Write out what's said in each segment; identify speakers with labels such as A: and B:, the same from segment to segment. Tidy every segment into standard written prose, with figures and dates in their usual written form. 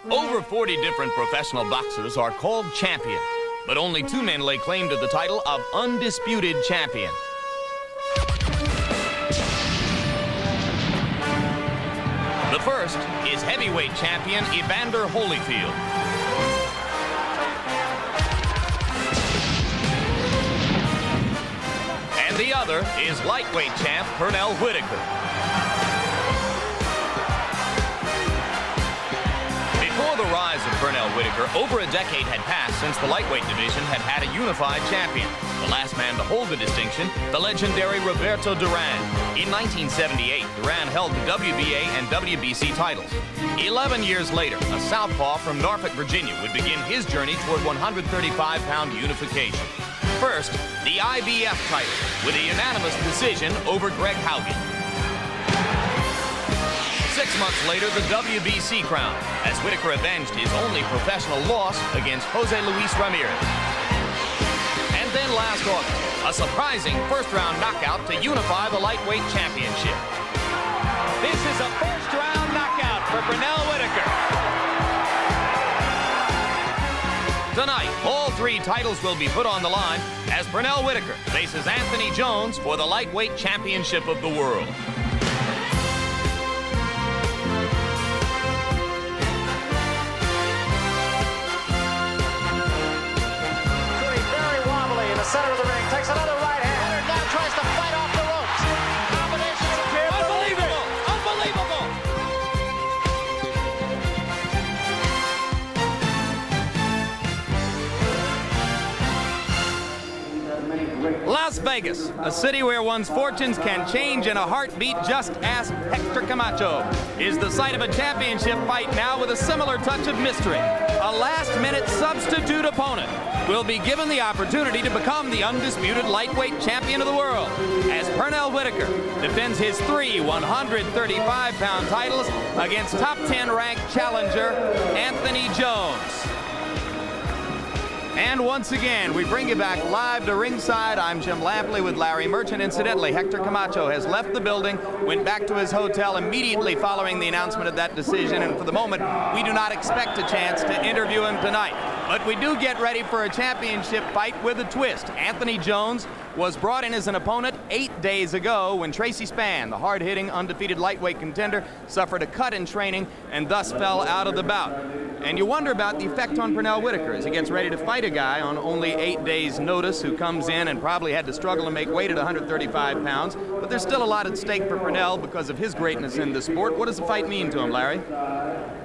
A: Over 40 different professional boxers are called champion, but only 2 men lay claim to the title of undisputed champion. The first is heavyweight champion Evander Holyfield. And the other is lightweight champ Pernell Whitaker. Before the rise of Pernell Whitaker, over a decade had passed since the lightweight division had had a unified champion. The last man to hold the distinction, the legendary Roberto Duran. In 1978, Duran held the WBA and WBC titles. 11 years later, a southpaw from Norfolk, Virginia would begin his journey toward 135-pound unification. First, the IBF title, with a unanimous decision over Greg Haugen. 6 months later, the WBC crown, as Whitaker avenged his only professional loss against Jose Luis Ramirez. And then last August, a surprising first-round knockout to unify the lightweight championship.
B: This is a first-round knockout for Pernell Whitaker.
A: Tonight, all 3 titles will be put on the line as Pernell Whitaker faces Anthony Jones for the lightweight championship of the world.
B: Center of the ring, takes another right hand. Now tries to fight off the ropes. Combination of unbelievable!
A: Unbelievable! Las Vegas, a city where one's fortunes can change in a heartbeat. Just ask Hector Camacho, is the site of a championship fight now with a similar touch of mystery. A last-minute substitute opponent will be given the opportunity to become the undisputed lightweight champion of the world as Pernell Whitaker defends his 3 135-pound titles against top 10 ranked challenger Anthony Jones. And once again, we bring you back live to ringside. I'm Jim Lampley with Larry Merchant. Incidentally, Hector Camacho has left the building, went back to his hotel immediately following the announcement of that decision, and for the moment, we do not expect a chance to interview him tonight. But we do get ready for a championship fight with a twist. Anthony Jones was brought in as an opponent 8 days ago when Tracy Spann, the hard-hitting, undefeated lightweight contender, suffered a cut in training and thus fell out of the bout. And you wonder about the effect on Pernell Whitaker as he gets ready to fight a guy on only 8 days' notice who comes in and probably had to struggle to make weight at 135 pounds. But there's still a lot at stake for Pernell because of his greatness in the sport. What does the fight mean to him, Larry?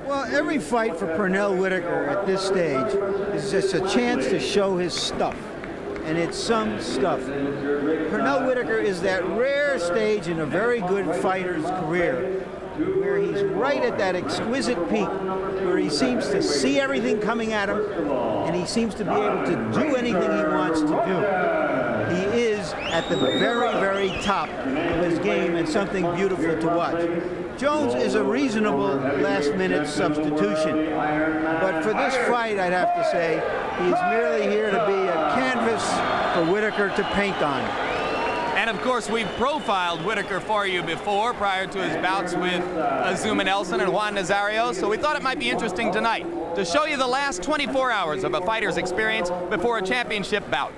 C: Well, every fight for Pernell Whitaker at this stage is just a chance to show his stuff. And it's some stuff. Pernell Whitaker is that rare stage in a very good fighter's career where he's right at that exquisite peak, where he seems to see everything coming at him, and he seems to be able to do anything he wants to do. He is at the very, very top of his game and something beautiful to watch. Jones is a reasonable last-minute substitution, but for this fight, I'd have to say, he's merely here to be a canvas for Whitaker to paint on.
A: And of course, we've profiled Whitaker for you before, prior to his bouts with Azuma Nelson and Juan Nazario, so we thought it might be interesting tonight to show you the last 24 hours of a fighter's experience before a championship bout.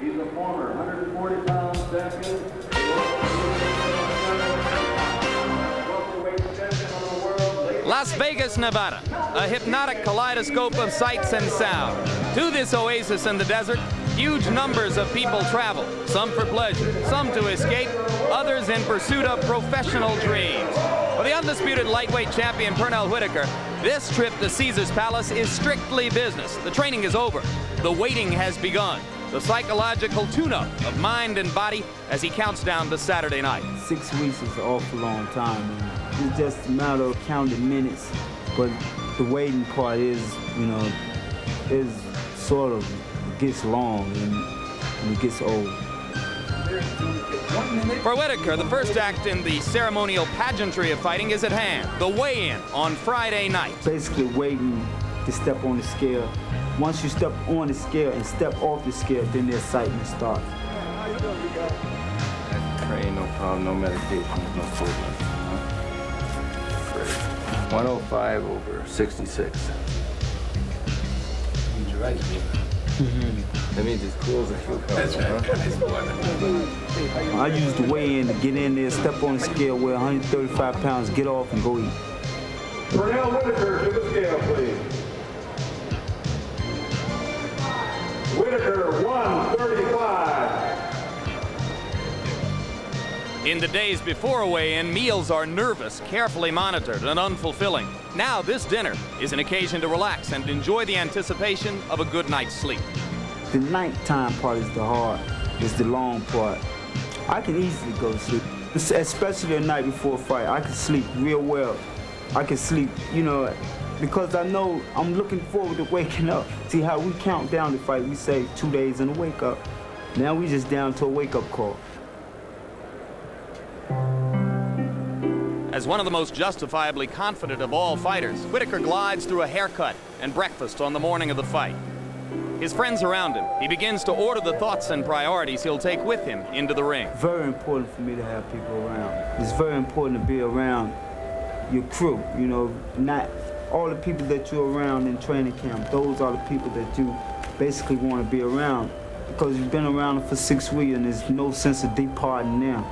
A: Las Vegas, Nevada, a hypnotic kaleidoscope of sights and sound. To this oasis in the desert, huge numbers of people travel, some for pleasure, some to escape, others in pursuit of professional dreams. For the undisputed lightweight champion Pernell Whitaker, this trip to Caesar's Palace is strictly business. The training is over. The waiting has begun. The psychological tune-up of mind and body as he counts down to Saturday night.
D: 6 weeks is an awful long time. And it's just a matter of counting minutes, but the waiting part is, you know, is sort of gets long and it gets old.
A: For Whitaker, the first act in the ceremonial pageantry of fighting is at hand. The weigh-in on Friday night.
D: Basically waiting to step on the scale. Once you step on the scale and step off the scale, then the excitement starts.
E: Ain't no problem, no medication, no food. 105 over 66. the rice bean. That means it's cool as a cucumber, huh?
D: I use the weigh-in to get in there, step on the scale, weigh 135 pounds, get off and go eat.
F: Pernell Whitaker to the scale, please. Whitaker, 135.
A: In the days before a weigh-in, meals are nervous, carefully monitored, and unfulfilling. Now this dinner is an occasion to relax and enjoy the anticipation of a good night's sleep.
D: The nighttime part is the hard, is the long part. I can easily go to sleep, especially the night before a fight. I can sleep real well. I can sleep, you know, because I know I'm looking forward to waking up. See how we count down the fight, we say 2 days and a wake up. Now we just down to a wake-up call.
A: As one of the most justifiably confident of all fighters, Whitaker glides through a haircut and breakfast on the morning of the fight. His friends around him, he begins to order the thoughts and priorities he'll take with him into the ring.
D: Very important for me to have people around. It's very important to be around your crew, you know, not all the people that you're around in training camp. Those are the people that you basically want to be around because you've been around them for 6 weeks and there's no sense of departing now.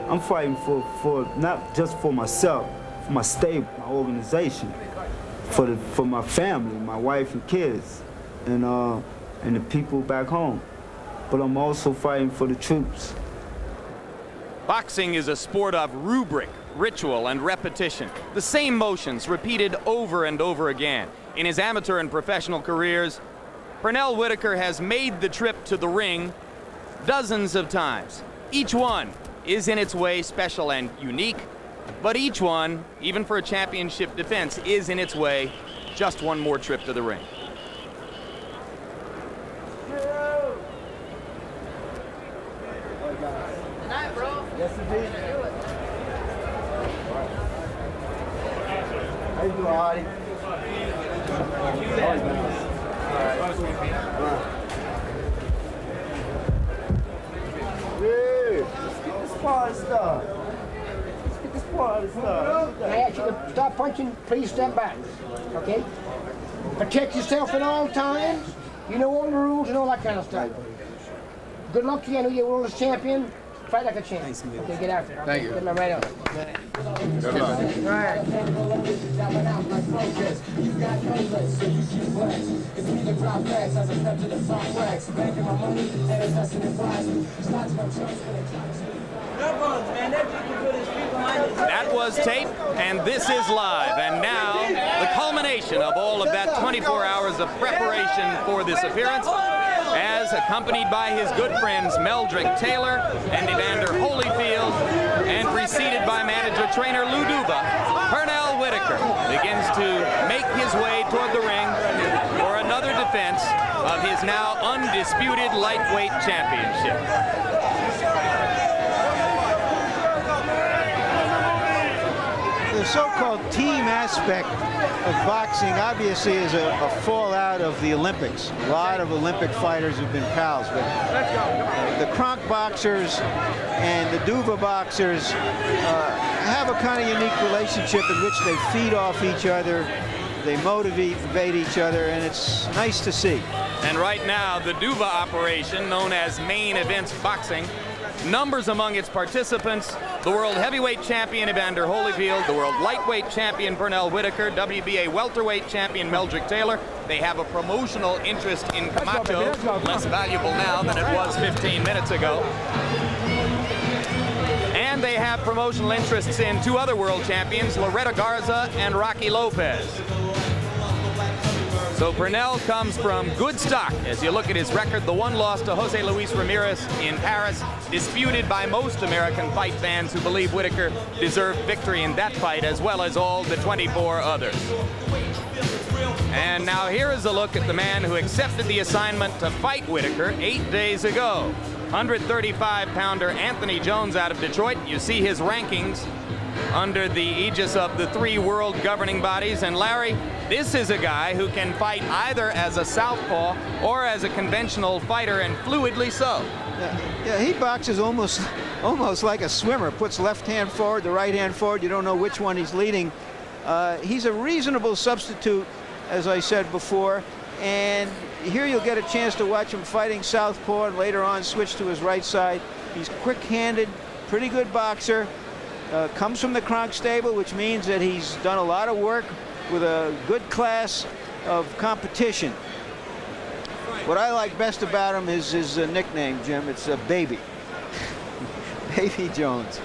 D: I'm fighting for not just for myself, for my stable, my organization, for my family, my wife and kids, and the people back home. But I'm also fighting for the troops.
A: Boxing is a sport of rubric, ritual, and repetition. The same motions repeated over and over again. In his amateur and professional careers, Pernell Whitaker has made the trip to the ring dozens of times. Each one is in its way special and unique, but each one, even for a championship defense, is in its way just one more trip to the ring.
B: Good night, bro.
C: Yes, indeed. How you doing, Hardy? Part of stuff. Let's get this part of stuff.
G: I ask you to stop punching, please step back. Okay? Protect yourself at all times. You know all the rules and all that kind of stuff. Good luck to you. I know you're world champion. Fight like a champ. Thanks, man. Okay, get out there.
E: Thank you.
G: Get my right up.
E: Good luck.
G: All right.
A: That was tape, and this is live. And now, the culmination of all of that 24 hours of preparation for this appearance, as accompanied by his good friends Meldrick Taylor and Evander Holyfield, and preceded by manager-trainer Lou Duba, Pernell Whitaker begins to make his way toward the ring for another defense of his now undisputed lightweight championship.
C: The so-called team aspect of boxing obviously is a fallout of the Olympics. A lot of Olympic fighters have been pals, but the Kronk boxers and the Duva boxers have a kind of unique relationship in which they feed off each other, they motivate each other, and it's nice to see.
A: And right now, the Duva operation, known as Main Events Boxing, numbers among its participants the world heavyweight champion Evander Holyfield, the world lightweight champion Pernell Whitaker, WBA welterweight champion Meldrick Taylor. They have a promotional interest in Camacho, less valuable now than it was 15 minutes ago. And they have promotional interests in two other world champions, Loretta Garza and Rocky Lopez. So Pernell comes from good stock as you look at his record. The one loss to Jose Luis Ramirez in Paris, disputed by most American fight fans who believe Whitaker deserved victory in that fight, as well as all the 24 others. And now here is a look at the man who accepted the assignment to fight Whitaker 8 days ago. 135-pounder Anthony Jones out of Detroit. You see his rankings under the aegis of the three world governing bodies. And Larry, this is a guy who can fight either as a southpaw or as a conventional fighter, and fluidly so.
C: Yeah, he boxes almost like a swimmer. Puts left hand forward, the right hand forward. You don't know which one he's leading. He's a reasonable substitute, as I said before. And here you'll get a chance to watch him fighting southpaw and later on switch to his right side. He's quick-handed, pretty good boxer. Comes from the Kronk stable, which means that he's done a lot of work with a good class of competition. What I like best about him is his nickname, Jim. It's Baby. Baby Jones.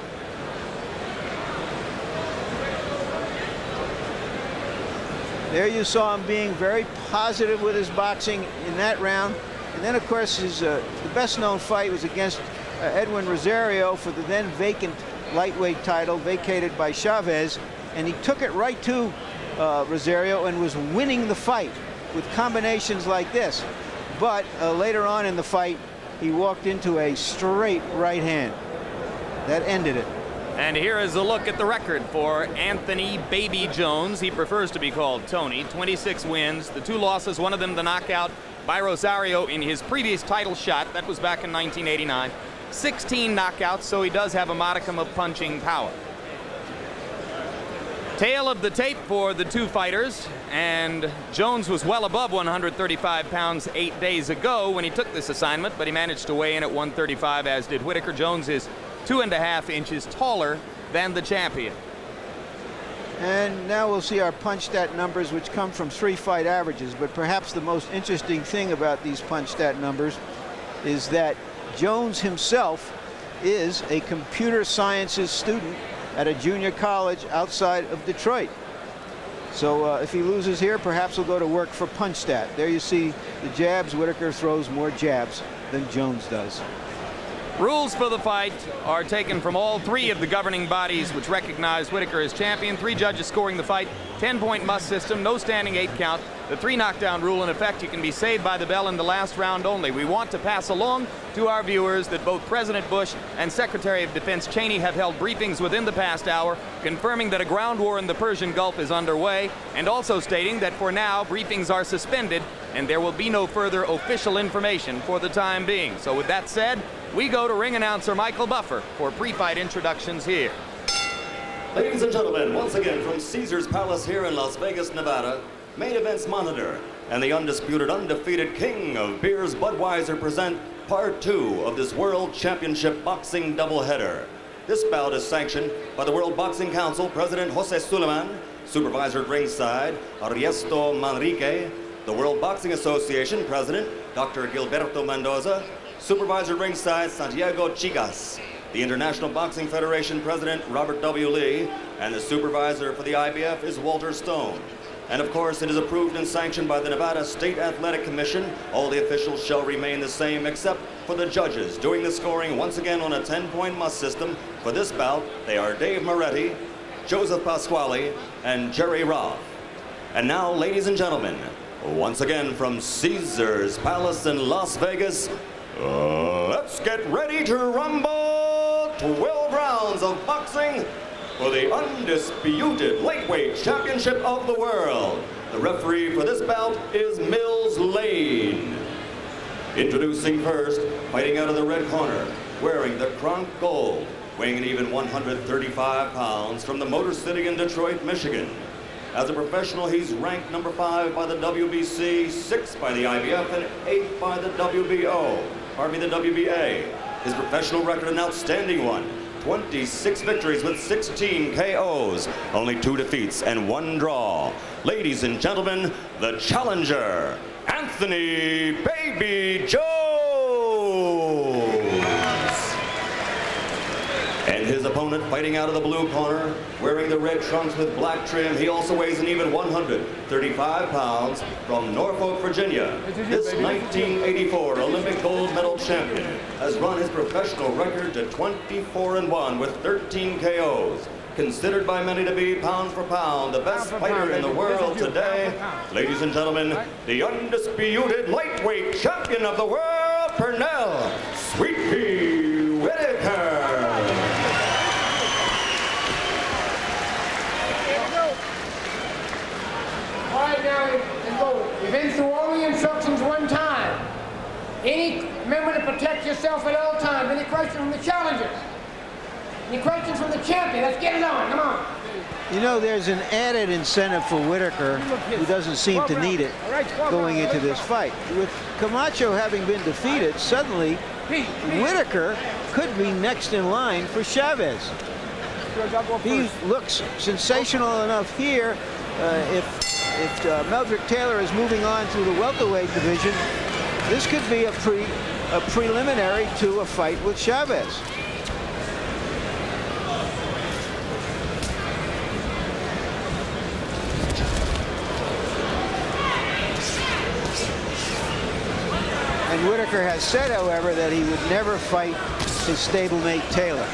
C: There you saw him being very positive with his boxing in that round. And then, of course, his the best-known fight was against Edwin Rosario for the then vacant lightweight title, vacated by Chavez. And he took it right to Rosario and was winning the fight with combinations like this. But later on in the fight, he walked into a straight right hand. That ended it.
A: And here is a look at the record for Anthony Baby Jones. He prefers to be called Tony. 26 wins, the 2 losses, one of them the knockout by Rosario in his previous title shot. That was back in 1989. 16 knockouts, so he does have a modicum of punching power. Tail of the tape for the 2 fighters, and Jones was well above 135 pounds 8 days ago when he took this assignment, but he managed to weigh in at 135, as did Whitaker. Jones is 2.5 inches taller than the champion.
C: And now we'll see our punch stat numbers, which come from 3 fight averages. But perhaps the most interesting thing about these punch stat numbers is that Jones himself is a computer sciences student at a junior college outside of Detroit. So if he loses here, perhaps he'll go to work for punch stat. There you see the jabs. Whitaker throws more jabs than Jones does.
A: Rules for the fight are taken from all 3 of the governing bodies which recognize Whitaker as champion. 3 judges scoring the fight, 10-point must system, no standing 8 count. The 3 knockdown rule in effect. You can be saved by the bell in the last round only. We want to pass along to our viewers that both President Bush and Secretary of Defense Cheney have held briefings within the past hour confirming that a ground war in the Persian Gulf is underway, and also stating that for now briefings are suspended and there will be no further official information for the time being. So with that said, we go to ring announcer Michael Buffer for pre-fight introductions here.
H: Ladies and gentlemen, once again from Caesars Palace here in Las Vegas, Nevada, Main Events Monitor and the undisputed, undefeated king of beers, Budweiser, present part 2 of this World Championship boxing doubleheader. This bout is sanctioned by the World Boxing Council, President Jose Suleiman, supervisor at ringside, Ariesto Manrique, the World Boxing Association President, Dr. Gilberto Mendoza, supervisor at ringside, Santiago Chigas, the International Boxing Federation President, Robert W. Lee, and the supervisor for the IBF is Walter Stone. And of course, it is approved and sanctioned by the Nevada State Athletic Commission. All the officials shall remain the same except for the judges. Doing the scoring once again on a 10-point must system. For this bout, they are Dave Moretti, Joseph Pasquale, and Jerry Roth. And now, ladies and gentlemen, once again from Caesars Palace in Las Vegas, let's get ready to rumble. 12 rounds of boxing for the undisputed lightweight championship of the world. The referee for this bout is Mills Lane. Introducing first, fighting out of the red corner, wearing the Kronk gold, weighing an even 135 pounds, from the Motor City in Detroit, Michigan. As a professional, he's ranked number 5 by the WBC, 6 by the IBF, and 8 by the WBA. His professional record, an outstanding one. 26 victories with 16 KOs, only 2 defeats and 1 draw. Ladies and gentlemen, the challenger, Anthony Baby Jones. And his opponent, fighting out of the blue corner, wearing the red trunks with black trim. He also weighs an even 135 pounds, from Norfolk, Virginia. This 1984 Olympic gold medal champion has run his professional record to 24-1 with 13 KOs. Considered by many to be, pound for pound, the best fighter in the world today. Ladies and gentlemen, the undisputed lightweight champion of the world, Pernell Sweet Pea Whitaker.
G: All right, now, let's go. You've been through all the instructions one time. Remember to protect yourself at all times. Any questions from the challengers? Any questions from the champion? Let's get it on. Come on.
C: You know, there's an added incentive for Whitaker, who doesn't seem to need it, going into this fight. With Camacho having been defeated, suddenly Whitaker could be next in line for Chavez. He looks sensational enough here. If Meldrick Taylor is moving on to the welterweight division, this could be a preliminary to a fight with Chavez. And Whitaker has said, however, that he would never fight his stablemate Taylor.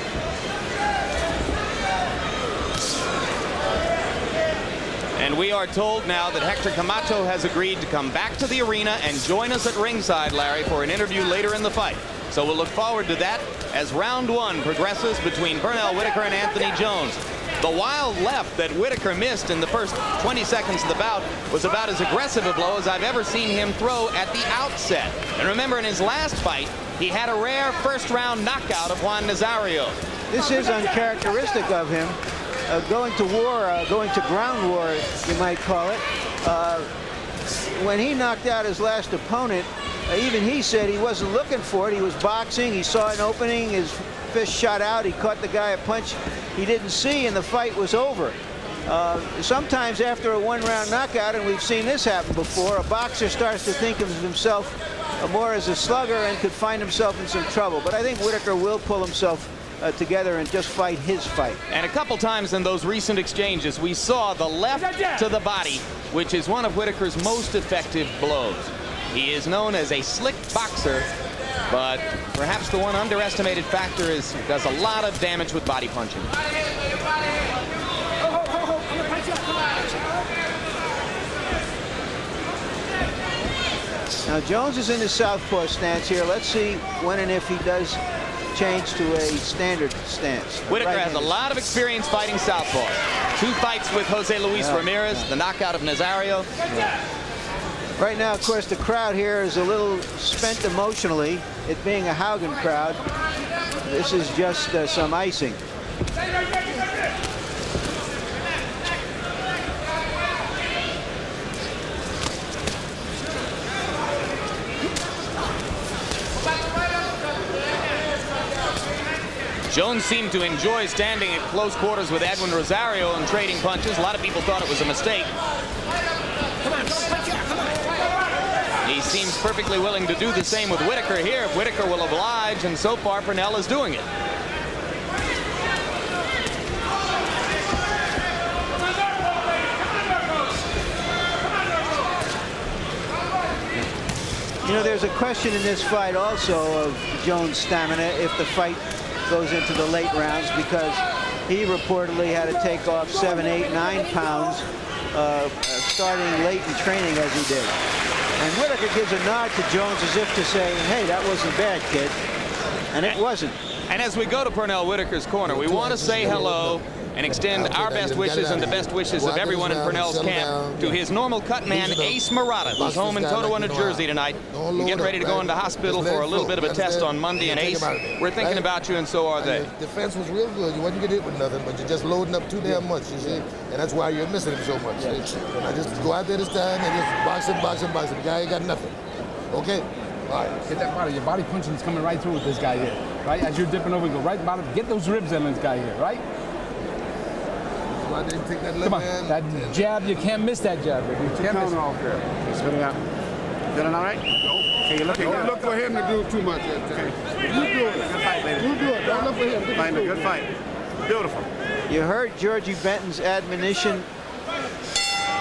A: And we are told now that Hector Camacho has agreed to come back to the arena and join us at ringside, Larry, for an interview later in the fight. So we'll look forward to that as round one progresses between Pernell Whitaker and Anthony Jones. The wild left that Whitaker missed in the first 20 seconds of the bout was about as aggressive a blow as I've ever seen him throw at the outset. And remember, in his last fight, he had a rare first-round knockout of Juan Nazario.
C: This is uncharacteristic of him. Going to war, going to ground war, you might call it. When he knocked out his last opponent, even he said he wasn't looking for it. He was boxing. He saw an opening. His fist shot out. He caught the guy a punch he didn't see, and the fight was over. Sometimes after a one-round knockout, and we've seen this happen before, a boxer starts to think of himself more as a slugger and could find himself in some trouble. But I think Whitaker will pull himself together and just fight his fight.
A: And a couple times in those recent exchanges, we saw the left to the body, which is one of Whitaker's most effective blows. He is known as a slick boxer, but perhaps the one underestimated factor is he does a lot of damage with body punching.
C: Now Jones is in his southpaw stance here. Let's see when and if he does change to a standard stance.
A: Whitaker has a lot of experience fighting southpaw. 2 fights with Jose Luis Ramirez, the knockout of Nazario.
C: Right now, of course, the crowd here is a little spent emotionally, it being a Haugen crowd. This is just some icing.
A: Jones seemed to enjoy standing at close quarters with Edwin Rosario and trading punches. A lot of people thought it was a mistake. He seems perfectly willing to do the same with Whitaker here if Whitaker will oblige, and so far Pernell is doing it.
C: You know, there's a question in this fight also of Jones' stamina if the fight goes into the late rounds, because he reportedly had to take off 7, 8, 9 pounds starting late in training as he did. And Whitaker gives a nod to Jones as if to say, hey, that wasn't bad, kid. And it wasn't.
A: And as we go to Pernell Whitaker's corner, we want to say hello and extend our best wishes and the best wishes of everyone in Pernell's camp to his normal cut man, Ace Murata, who's home in Totowa, New Jersey tonight. We're getting ready to go into hospital for a little bit of a test on Monday. And Ace, we're thinking about you, and so are they.
I: The defense was real good. You wasn't getting hit with nothing, but you're just loading up too damn much, you see? And that's why you're missing him so much. And I just go out there this time and just box him, box him, box him. The guy ain't got nothing. Okay? All right.
J: Get that body. Your body punching is coming right through with this guy here. Right? As you're dipping over, go right bottom. Get those ribs in this guy here, right?
I: I didn't take that left
J: Come on,
I: hand.
J: that jab, you can't miss that jab, baby. You can't miss it.
K: Off there. Spit it out. Feeling all right? Okay, you're looking good.
F: Don't look for him to do too much that time. You do it.
K: Good fight, baby.
F: You do it. Don't look for him.
K: Fighting a good fight. Beautiful.
C: You heard Georgie Benton's admonition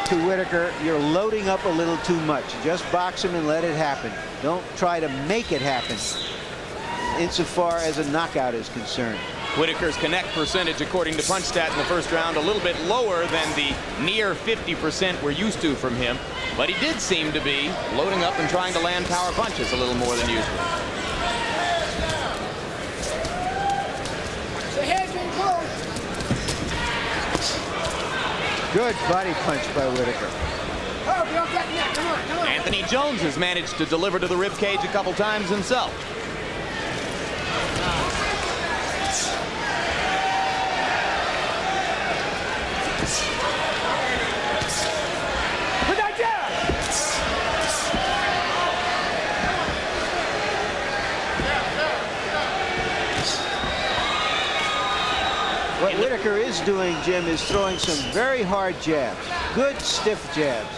C: to Whitaker. You're loading up a little too much. Just box him and let it happen. Don't try to make it happen insofar as a knockout is concerned.
A: Whitaker's connect percentage, according to PunchStat, in the first round, a little bit lower than the near 50% we're used to from him. But he did seem to be loading up and trying to land power punches a little more than usual.
G: The head's been close.
C: Good body punch by Whitaker.
G: Oh, get off that neck. Come on, come on.
A: Anthony Jones has managed to deliver to the rib cage a couple times himself.
C: Whitaker is doing, Jim, is throwing some very hard jabs. Good, stiff jabs.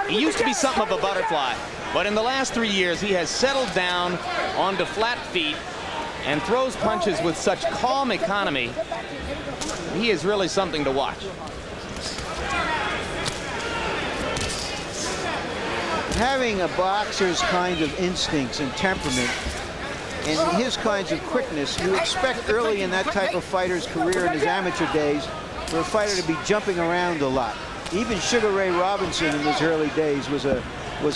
A: He used to be something of a butterfly, but in the last 3 years, he has settled down onto flat feet and throws punches with such calm economy. He is really something to watch.
C: Having a boxer's kind of instincts and temperament and his kinds of quickness, you expect early in that type of fighter's career in his amateur days for a fighter to be jumping around a lot. Even Sugar Ray Robinson in his early days was a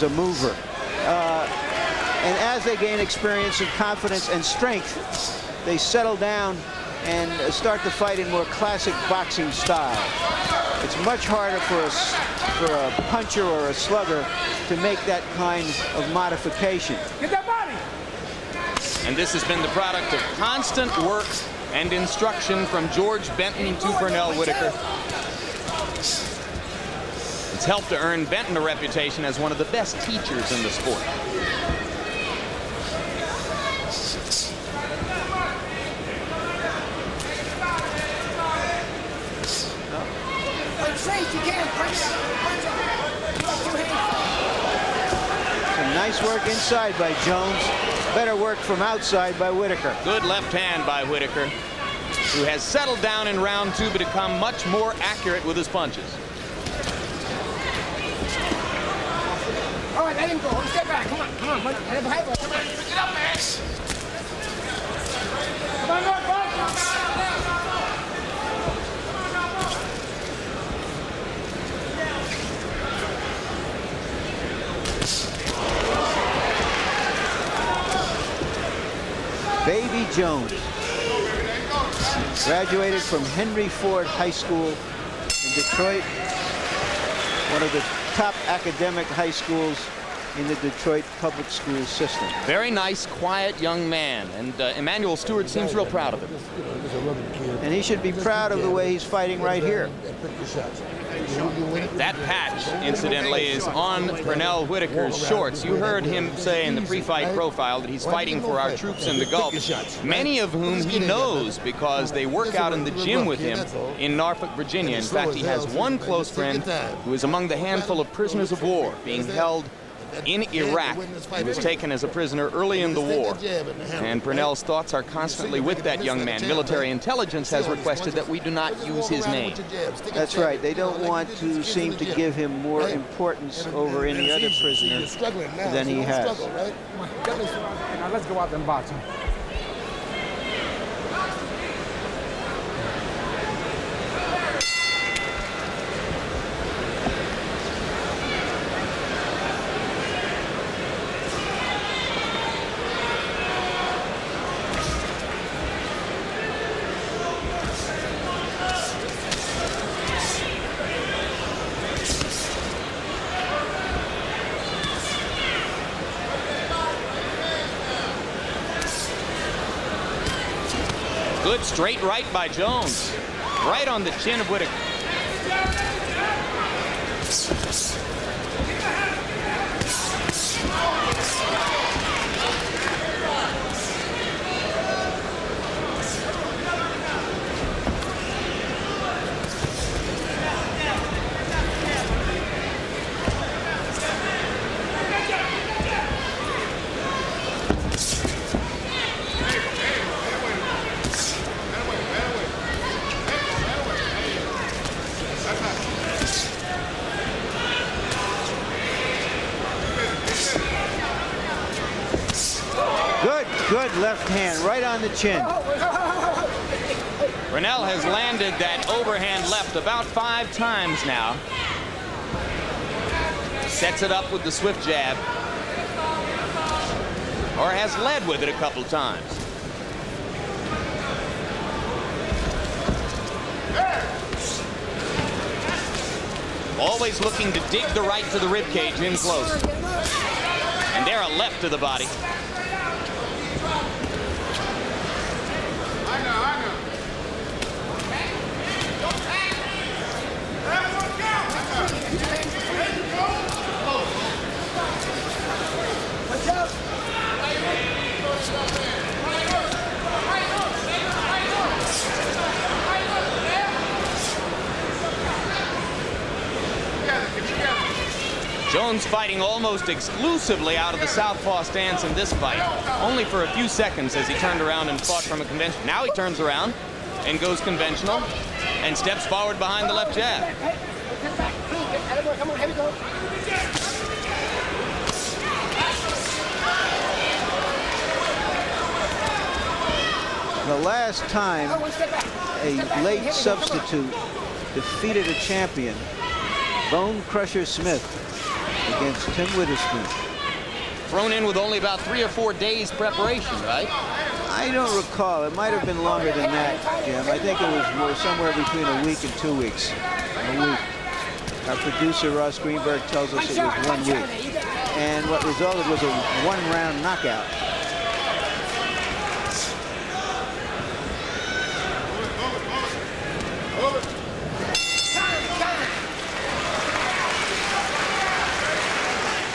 C: mover. And as they gain experience and confidence and strength, they settle down and start to fight in more classic boxing style. It's much harder for a puncher or a slugger to make that kind of modification.
J: Get that body!
A: And this has been the product of constant work and instruction from George Benton to Pernell Whitaker. It's helped to earn Benton a reputation as one of the best teachers in the sport.
C: Some nice work inside by Jones. Better work from outside by Whitaker.
A: Good left hand by Whitaker, who has settled down in round 2 but become much more accurate with his punches.
G: All right, let him go. Step back. Come on, come on. Let him have it. Come on, pick it up, man. Come on, come on.
C: Baby Jones graduated from Henry Ford High School in Detroit, one of the top academic high schools in the Detroit public school system.
A: Very nice, quiet young man, and Emmanuel Stewart seems real proud of him.
C: And he should be proud of the way he's fighting right here.
A: That patch, incidentally, is on Pernell Whitaker's shorts. You heard him say in the pre-fight profile that he's fighting for our troops in the Gulf, many of whom he knows because they work out in the gym with him in Norfolk, Virginia. In fact, he has one close friend who is among the handful of prisoners of war being held in Iraq. He was taken as a prisoner early in the war. And Pernell's thoughts are constantly with that young man. Military intelligence has requested that we do not use his name.
C: That's right. They don't want to seem to give him more importance over any other prisoner than he has.
J: Now let's go out there and box him.
A: Good straight right by Jones. Right on the chin of Whitaker.
C: Good left hand, right on the chin.
A: Pernell has landed that overhand left about 5 times now. Sets it up with the swift jab. Or has led with it a couple times. Always looking to dig the right to the ribcage in close. And there a left to the body. Jones fighting almost exclusively out of the southpaw stance in this fight. Only for a few seconds as he turned around and fought from a conventional. Now he turns around and goes conventional and steps forward behind the left jab.
G: Come on, here we go.
C: The last time a late substitute defeated a champion, Bone Crusher Smith against Tim Witherspoon.
A: Thrown in with only about 3 or 4 days preparation, right?
C: I don't recall. It might have been longer than that, Jim. I think it was more somewhere between a week and 2 weeks. A week. Our producer, Ross Greenberg, tells us it was 1 week. And what resulted was a one-round knockout.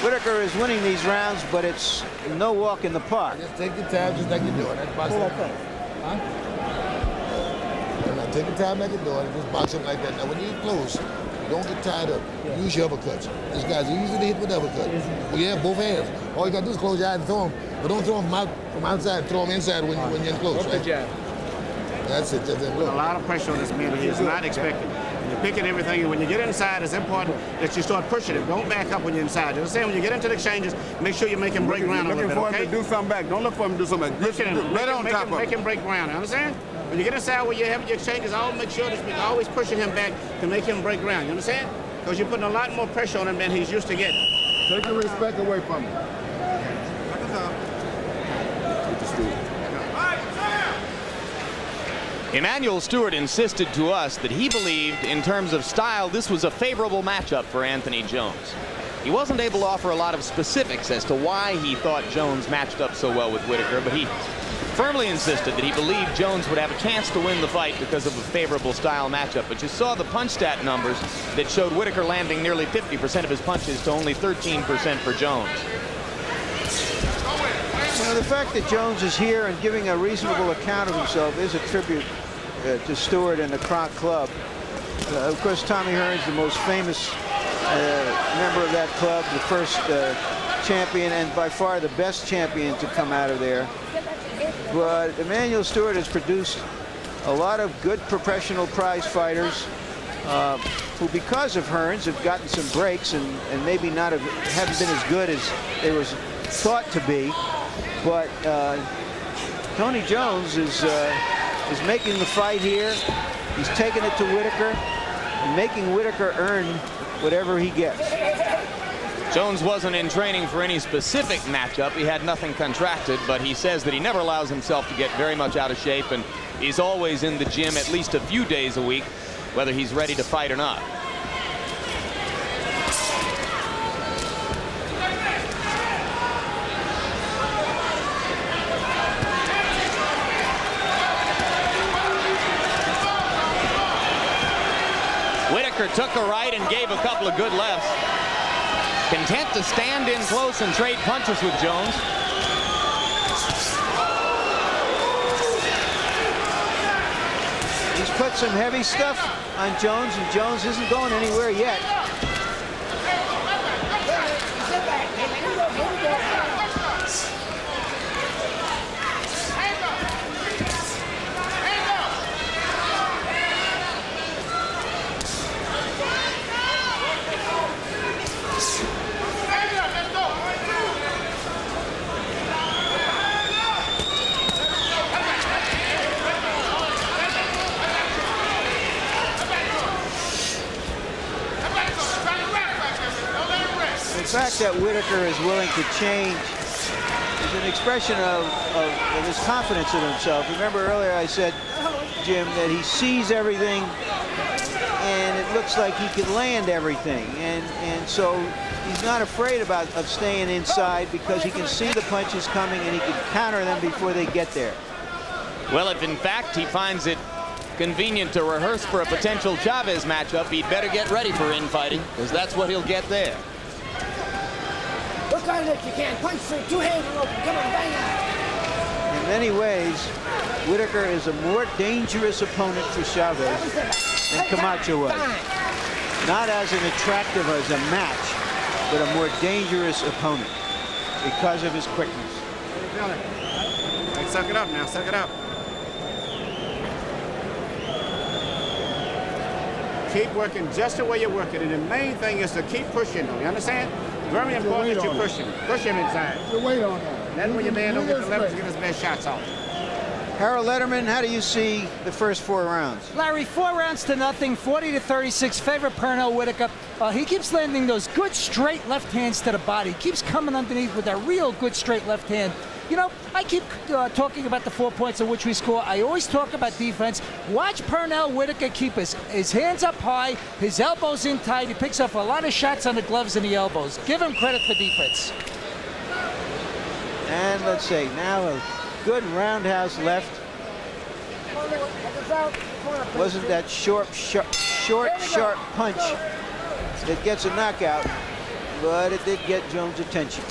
C: Whitaker is winning these rounds, but it's no walk in the park.
I: Just take your time, just like you're doing. That's boxing. Huh? Now take your time like you're doing it. Just box him like that. Now when you get close, don't get tied up. Use your uppercuts. This guy's easy to hit with uppercuts. We have both hands. All you got to do is close your eyes and throw him. But don't throw him from outside. Throw him inside when you're in close, right? That's it. Just
K: a lot of pressure on this man that he's not expecting. You're picking everything, and when you get inside, it's important that you start pushing it. Don't back up when you're inside. You understand? When you get into the exchanges, make sure you make him break ground a little bit, okay?
F: Looking for him to do something back. Don't look for him to do something back.
K: Make him break ground. You understand? When you get inside where you have your exchanges, make sure that you're always pushing him back to make him break ground. You understand? Because you're putting a lot more pressure on him than he's used to getting.
F: Take the respect away from him.
A: Emanuel Stewart insisted to us that he believed, in terms of style, this was a favorable matchup for Anthony Jones. He wasn't able to offer a lot of specifics as to why he thought Jones matched up so well with Whitaker, but he firmly insisted that he believed Jones would have a chance to win the fight because of a favorable style matchup. But you saw the punch stat numbers that showed Whitaker landing nearly 50% of his punches to only 13% for Jones.
C: You know, the fact that Jones is here and giving a reasonable account of himself is a tribute to Stewart and the Kronk Club. Of course, Tommy Hearns, the most famous member of that club, the first champion and by far the best champion to come out of there. But Emanuel Stewart has produced a lot of good professional prize fighters who, because of Hearns, have gotten some breaks and maybe haven't been as good as they were thought to be. But Tony Jones is making the fight here. He's taking it to Whitaker and making Whitaker earn whatever he gets.
A: Jones wasn't in training for any specific matchup. He had nothing contracted, but he says that he never allows himself to get very much out of shape and is always in the gym at least a few days a week, whether he's ready to fight or not. Whitaker took a right and gave a couple of good lefts. Content to stand in close and trade punches with Jones.
C: He's put some heavy stuff on Jones, and Jones isn't going anywhere yet. The fact that Whitaker is willing to change is an expression of his confidence in himself. Remember earlier I said, Jim, that he sees everything and it looks like he can land everything. And so he's not afraid of staying inside because he can see the punches coming and he can counter them before they get there.
A: Well, if in fact he finds it convenient to rehearse for a potential Chavez matchup, he'd better get ready for infighting, because that's what he'll get there.
G: Look at it if you can. Punch through, two hands are open. Come on, bang out.
C: In many ways, Whitaker is a more dangerous opponent for Chavez than Camacho was. Not as an attractive as a match, but a more dangerous opponent because of his quickness.
K: How you feeling? All right, suck it up now, suck it up. Keep working just the way you're working, and the main thing is to keep pushing him. You understand? Very important that you push him. Push him inside.
F: The weight on that.
K: That's when your man don't get the leverage to get his best shots off.
C: Harold Letterman, how do you see the first 4 rounds?
L: Larry, 4 rounds to nothing, 40-36, favor Pernell Whitaker. He keeps landing those good straight left hands to the body. He keeps coming underneath with that real good straight left hand. You know, I keep talking about the 4 points at which we score. I always talk about defense. Watch Pernell Whitaker keep his hands up high, his elbows in tight. He picks up a lot of shots on the gloves and the elbows. Give him credit for defense.
C: And let's see, now a good roundhouse left. Wasn't that short, sharp punch that gets a knockout, but it did get Jones' attention.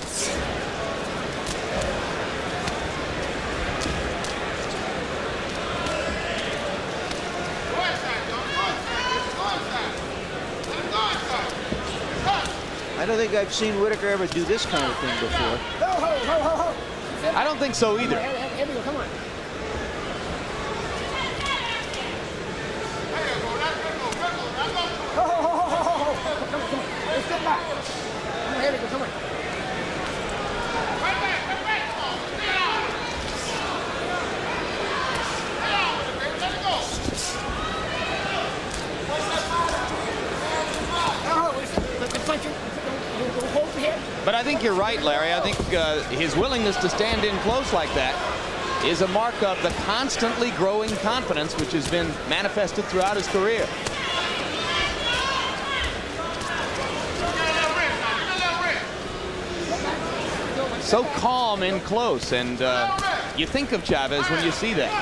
C: I don't think I've seen Whitaker ever do this kind of thing before.
A: I don't think so either.
G: Here we go, come on. Come on. Let's get back. Come on, here we go, come on.
A: But I think you're right, Larry. I think his willingness to stand in close like that is a mark of the constantly growing confidence which has been manifested throughout his career. So calm in close, and you think of Chavez when you see that.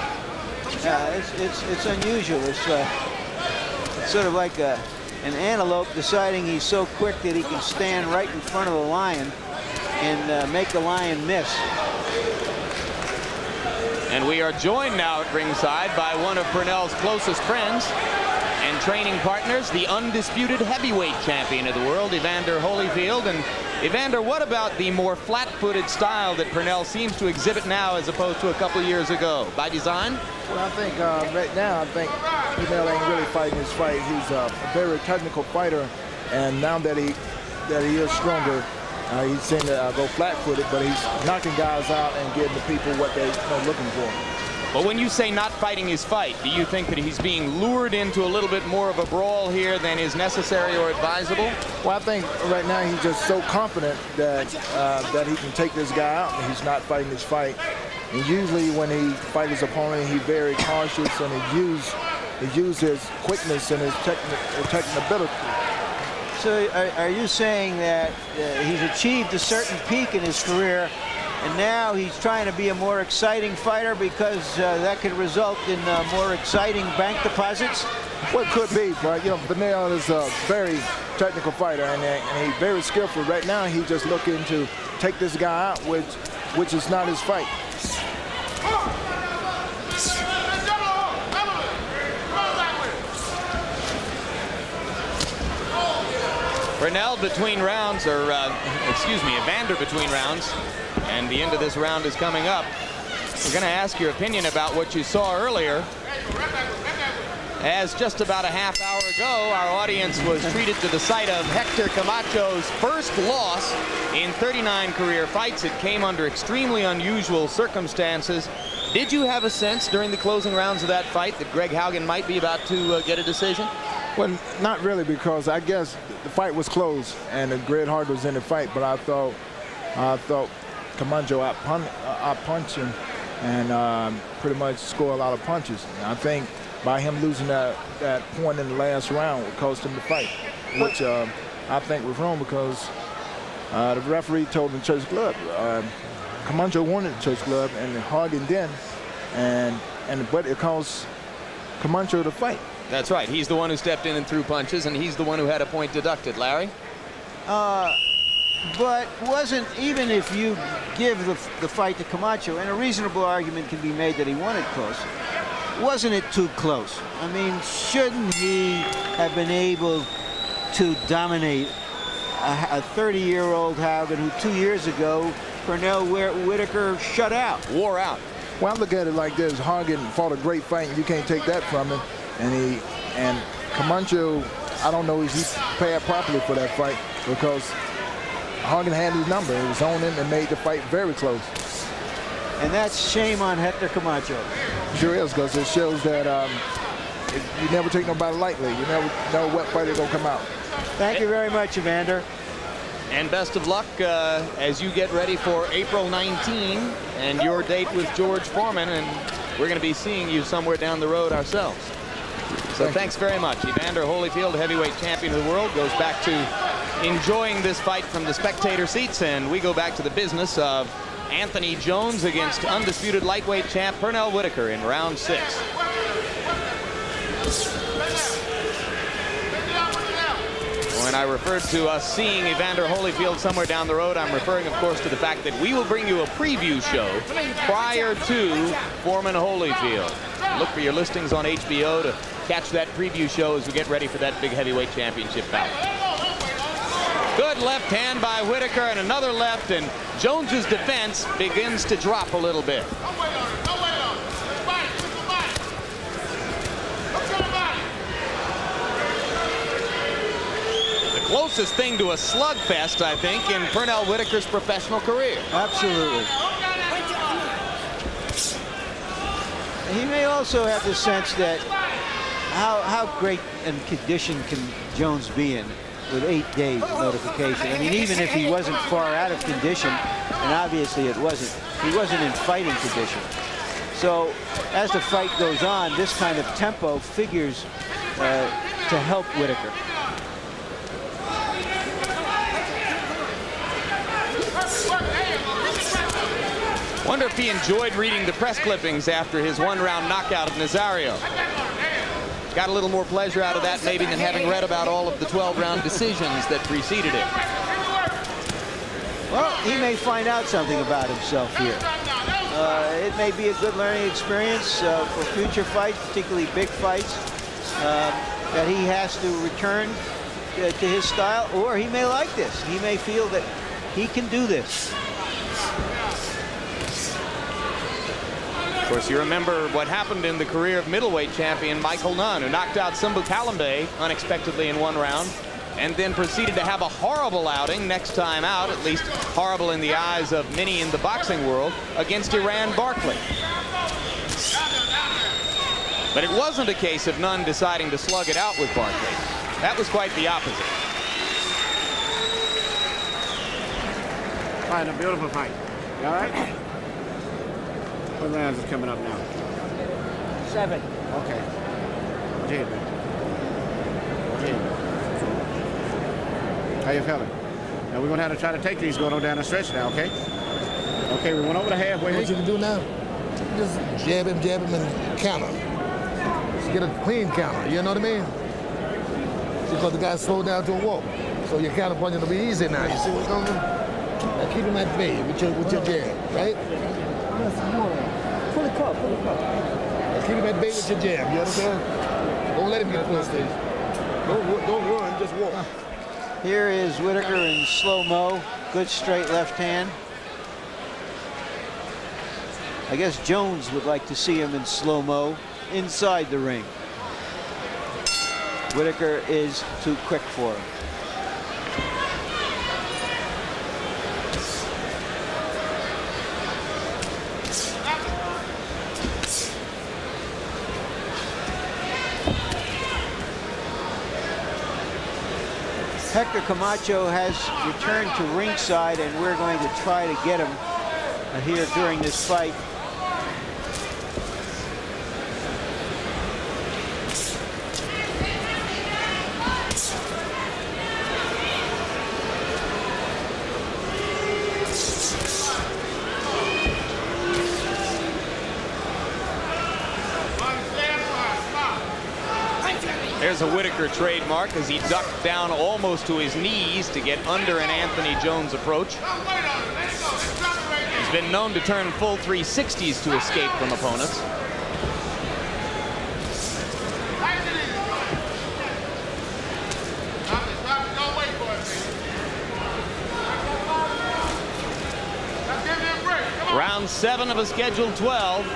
C: Yeah, it's unusual. It's sort of like an antelope deciding he's so quick that he can stand right in front of the lion and make the lion miss.
A: And we are joined now at ringside by one of Pernell's closest friends and training partners, the undisputed heavyweight champion of the world, Evander Holyfield. And Evander, what about the more flat-footed style that Pernell seems to exhibit now as opposed to a couple years ago? By design?
M: Well, I think right now, I think Pernell ain't really fighting his fight. He's a very technical fighter, and now that he is stronger, he seems to go flat-footed, but he's knocking guys out and getting the people what they're looking for.
A: But when you say not fighting his fight, do you think that he's being lured into a little bit more of a brawl here than is necessary or advisable?
M: Well, I think right now he's just so confident that that he can take this guy out, and he's not fighting his fight. And usually when he fights his opponent, he's very cautious, and he uses his quickness and his technical.
C: So are you saying that he's achieved a certain peak in his career, and now he's trying to be a more exciting fighter because that could result in more exciting bank deposits?
M: Well, it could be, but you know, Pernell is a very technical fighter, and he's very skillful. Right now, he's just looking to take this guy out, which is not his fight.
A: Pernell between rounds, or excuse me, Evander between rounds, and the end of this round is coming up. We're going to ask your opinion about what you saw earlier, as just about a half hour ago, our audience was treated to the sight of Hector Camacho's first loss in 39 career fights. It came under extremely unusual circumstances. Did you have a sense during the closing rounds of that fight that Greg Haugen might be about to get a decision?
M: Well, not really, because I guess the fight was close and Greg Haugen was in the fight, but I thought Camacho out-punched him and pretty much scored a lot of punches. And I think by him losing that point in the last round would cost him the fight, which I think was wrong, because the referee told him to touch glove. Camacho wanted to touch glove, and Haugen didn't, but it cost Camacho the fight.
A: That's right. He's the one who stepped in and threw punches, and he's the one who had a point deducted. Larry?
C: But wasn't, even if you give the fight to Camacho, and a reasonable argument can be made that he won it close, wasn't it too close? I mean, shouldn't he have been able to dominate a 30-year-old Haugen who 2 years ago Pernell Whitaker shut out.
A: Wore out.
M: Well, I look at it like this. Haugen fought a great fight, and you can't take that from him. And Camacho, I don't know if he prepared properly for that fight because Haugen had his number. It was on him and made the fight very close.
C: And that's shame on Hector Camacho.
M: Sure is, because it shows that you never take nobody lightly. You never know what fight is going to come out.
C: Thank you very much, Evander.
A: And best of luck as you get ready for April 19 and your date with George Foreman, and we're going to be seeing you somewhere down the road ourselves. So thanks very much. Evander Holyfield, heavyweight champion of the world, goes back to enjoying this fight from the spectator seats, and we go back to the business of Anthony Jones against undisputed lightweight champ Pernell Whitaker in round 6. When I referred to us seeing Evander Holyfield somewhere down the road, I'm referring, of course, to the fact that we will bring you a preview show prior to Foreman Holyfield. Look for your listings on HBO to catch that preview show as we get ready for that big heavyweight championship bout. Good left hand by Whitaker and another left, and Jones's defense begins to drop a little bit. Closest thing to a slugfest, I think, in Pernell Whitaker's professional career.
C: Absolutely. He may also have the sense that how great in condition can Jones be in with 8 days of notification. I mean, even if he wasn't far out of condition, and obviously it wasn't, he wasn't in fighting condition. So as the fight goes on, this kind of tempo figures to help Whitaker.
A: Wonder if he enjoyed reading the press clippings after his one-round knockout of Nazario. Got a little more pleasure out of that maybe than having read about all of the 12-round decisions that preceded it.
C: Well, he may find out something about himself here. It may be a good learning experience for future fights, particularly big fights, that he has to return to his style, or he may like this. He may feel that he can do this.
A: Of course, you remember what happened in the career of middleweight champion Michael Nunn, who knocked out Sumbu Kalambe unexpectedly in 1 round, and then proceeded to have a horrible outing next time out, at least horrible in the eyes of many in the boxing world, against Iran Barkley. But it wasn't a case of Nunn deciding to slug it out with Barkley. That was quite the opposite.
K: Fight, a beautiful fight. You all right? What rounds is coming up now?
G: 7.
K: Okay. What's your head, man? What's your head? How you feeling? Now we're gonna have to try to take these going on down the stretch now, okay? Okay, we went over the halfway.
I: What you can do now? Just jab him, and counter. Just get a clean counter, you know what I mean? Because the guy slowed down to a walk. So your counter punching will be easy now. You see what's going on? Now keep him at bay with your jab, right?
G: Pull the cup, pull the cup.
I: Now keep him at bay with your jab, you understand? Don't let him get close to you. Don't run, just walk.
C: Here is Whitaker in slow-mo. Good straight left hand. I guess Jones would like to see him in slow-mo inside the ring. Whitaker is too quick for him. Hector Camacho has returned to ringside, and we're going to try to get him here during this fight.
A: There's a Whitaker trademark as he ducked down almost to his knees to get under an Anthony Jones approach. He's been known to turn full 360s to escape from opponents. round 7 of a scheduled 12.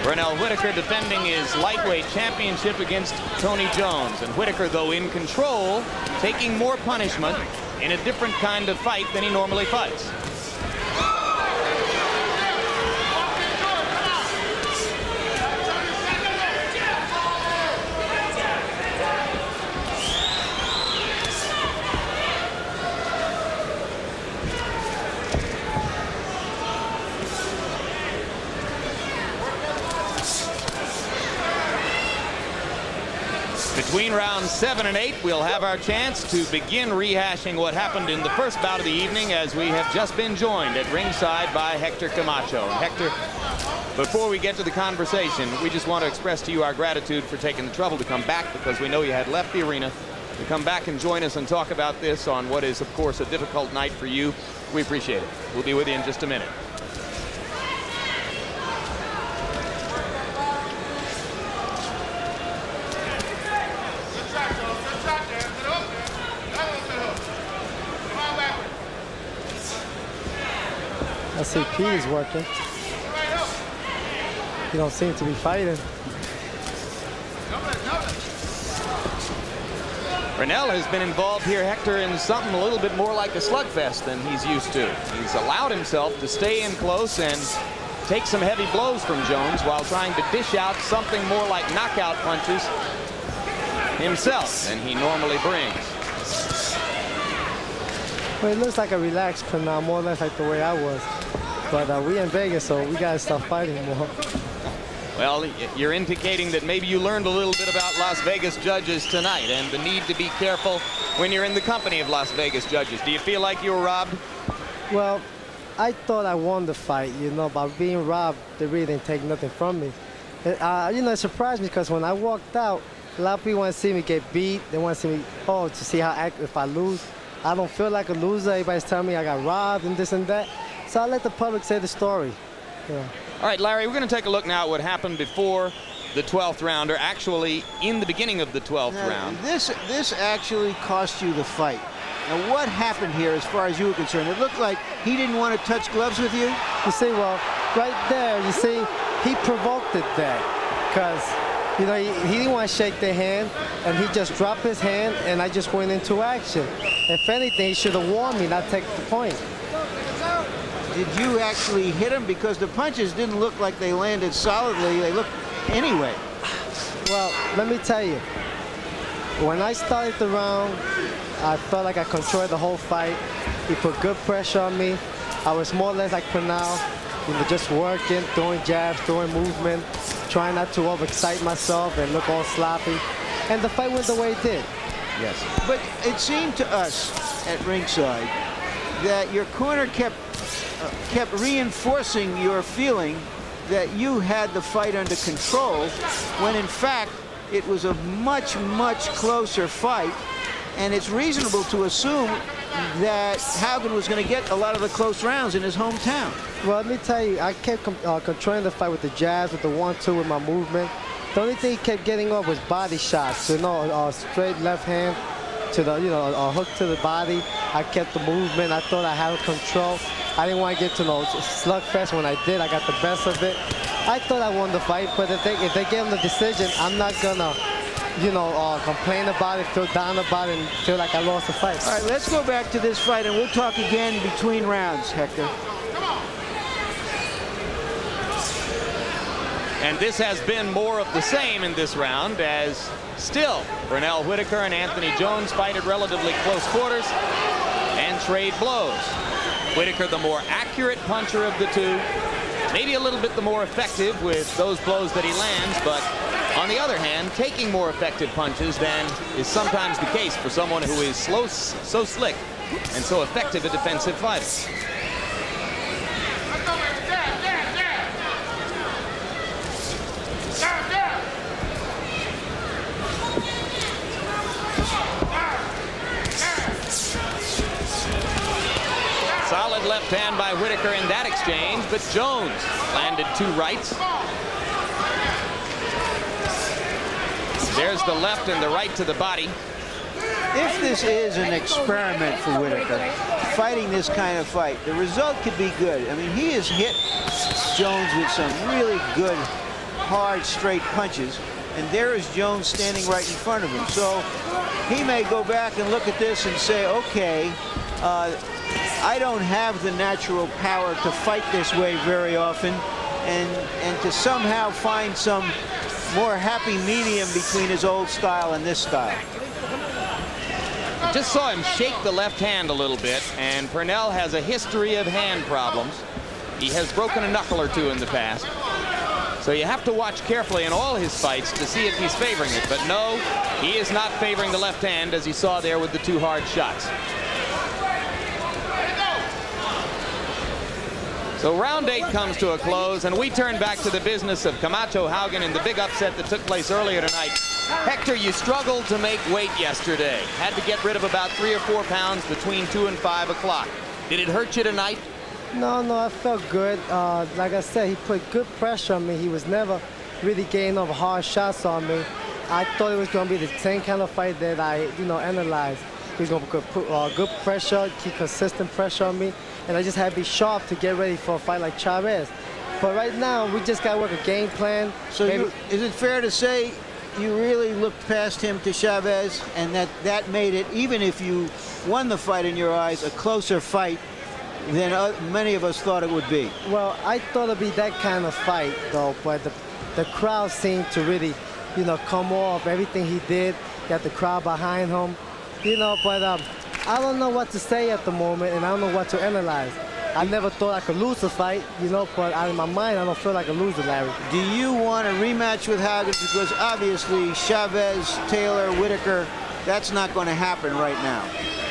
A: Pernell Whitaker defending his lightweight championship against Tony Jones. And Whitaker, though in control, taking more punishment in a different kind of fight than he normally fights. Between rounds 7 and 8, we'll have our chance to begin rehashing what happened in the first bout of the evening, as we have just been joined at ringside by Hector Camacho. And Hector, before we get to the conversation, we just want to express to you our gratitude for taking the trouble to come back, because we know you had left the arena to come back and join us and talk about this on what is, of course, a difficult night for you. We appreciate it. We'll be with you in just a minute.
N: I see Pete is working. He don't seem to be fighting.
A: Pernell has been involved here, Hector, in something a little bit more like a slugfest than he's used to. He's allowed himself to stay in close and take some heavy blows from Jones while trying to dish out something more like knockout punches himself than he normally brings.
N: Well, it looks like a relaxed Pernell, more or less like the way I was. But we in Vegas, so we gotta start fighting more.
A: Well, you're indicating that maybe you learned a little bit about Las Vegas judges tonight and the need to be careful when you're in the company of Las Vegas judges. Do you feel like you were robbed?
N: Well, I thought I won the fight, you know, by being robbed, they really didn't take nothing from me. You know, it surprised me because when I walked out, a lot of people want to see me get beat. They want to see me, to see how I act if I lose. I don't feel like a loser. Everybody's telling me I got robbed and this and that. So I let the public say the story. Yeah.
A: All right, Larry, we're going to take a look now at what happened before the 12th round, or actually in the beginning of the 12th round.
C: This actually cost you the fight. Now, what happened here as far as you were concerned? It looked like he didn't want to touch gloves with you?
N: You see, well, right there, you see, he provoked it there. Because, you know, he didn't want to shake their hand, and he just dropped his hand, and I just went into action. If anything, he should have warned me, not take the point.
C: Did you actually hit him? Because the punches didn't look like they landed solidly. They looked anyway.
N: Well, let me tell you, when I started the round, I felt like I controlled the whole fight. He put good pressure on me. I was more or less like Pernell, you know, just working, throwing jabs, throwing movement, trying not to overexcite myself and look all sloppy. And the fight went the way it did.
C: Yes. But it seemed to us at ringside that your corner kept reinforcing your feeling that you had the fight under control, when in fact it was a much, much closer fight. And it's reasonable to assume that Haugen was going to get a lot of the close rounds in his hometown.
N: Well, let me tell you, I kept controlling the fight with the jabs, with the 1-2, with my movement. The only thing he kept getting off was body shots. You know, a straight left hand to the, you know, a hook to the body. I kept the movement. I thought I had control. I didn't want to get to no slugfest. When I did, I got the best of it. I thought I won the fight, but if they gave him the decision, I'm not gonna, you know, complain about it, feel down about it, and feel like I lost the fight.
C: All right, let's go back to this fight, and we'll talk again between rounds, Hector.
A: And this has been more of the same in this round, as still Pernell Whitaker and Anthony Jones fight at relatively close quarters and trade blows. Whitaker, the more accurate puncher of the two, maybe a little bit the more effective with those blows that he lands, but on the other hand, taking more effective punches than is sometimes the case for someone who is so slick and so effective a defensive fighter. Solid left hand by Whitaker in that exchange, but Jones landed 2 rights. There's the left and the right to the body.
C: if this is an experiment for Whitaker, fighting this kind of fight, the result could be good. I mean, he has hit Jones with some really good, hard, straight punches, and there is Jones standing right in front of him. So he may go back and look at this and say, okay, I don't have the natural power to fight this way very often, and to somehow find some more happy medium between his old style and this style.
A: Just saw him shake the left hand a little bit, and Pernell has a history of hand problems. He has broken a knuckle or two in the past. So you have to watch carefully in all his fights to see if he's favoring it. But no, he is not favoring the left hand, as you saw there with the 2 hard shots. So round 8 comes to a close, and we turn back to the business of Camacho Haugen in the big upset that took place earlier tonight. Hector, you struggled to make weight yesterday. Had to get rid of about 3 or 4 pounds between 2 and 5 o'clock. Did it hurt you tonight?
N: No, I felt good. Like I said, he put good pressure on me. He was never really getting off hard shots on me. I thought it was going to be the same kind of fight that I, analyzed. He was going to put good pressure, keep consistent pressure on me, and I just had to be sharp to get ready for a fight like Chavez. But right now, we just got to work a game plan.
C: So is it fair to say you really looked past him to Chavez, and that made it, even if you won the fight in your eyes, a closer fight than many of us thought it would be?
N: Well, I thought it'd be that kind of fight, though, but the crowd seemed to really, come off everything he did, got the crowd behind him, but I don't know what to say at the moment, and I don't know what to analyze. I never thought I could lose the fight, but in my mind, I don't feel like a loser, Larry.
C: Do you want a rematch with Haugen? Because obviously Chavez, Taylor, Whitaker, that's not going to happen right now.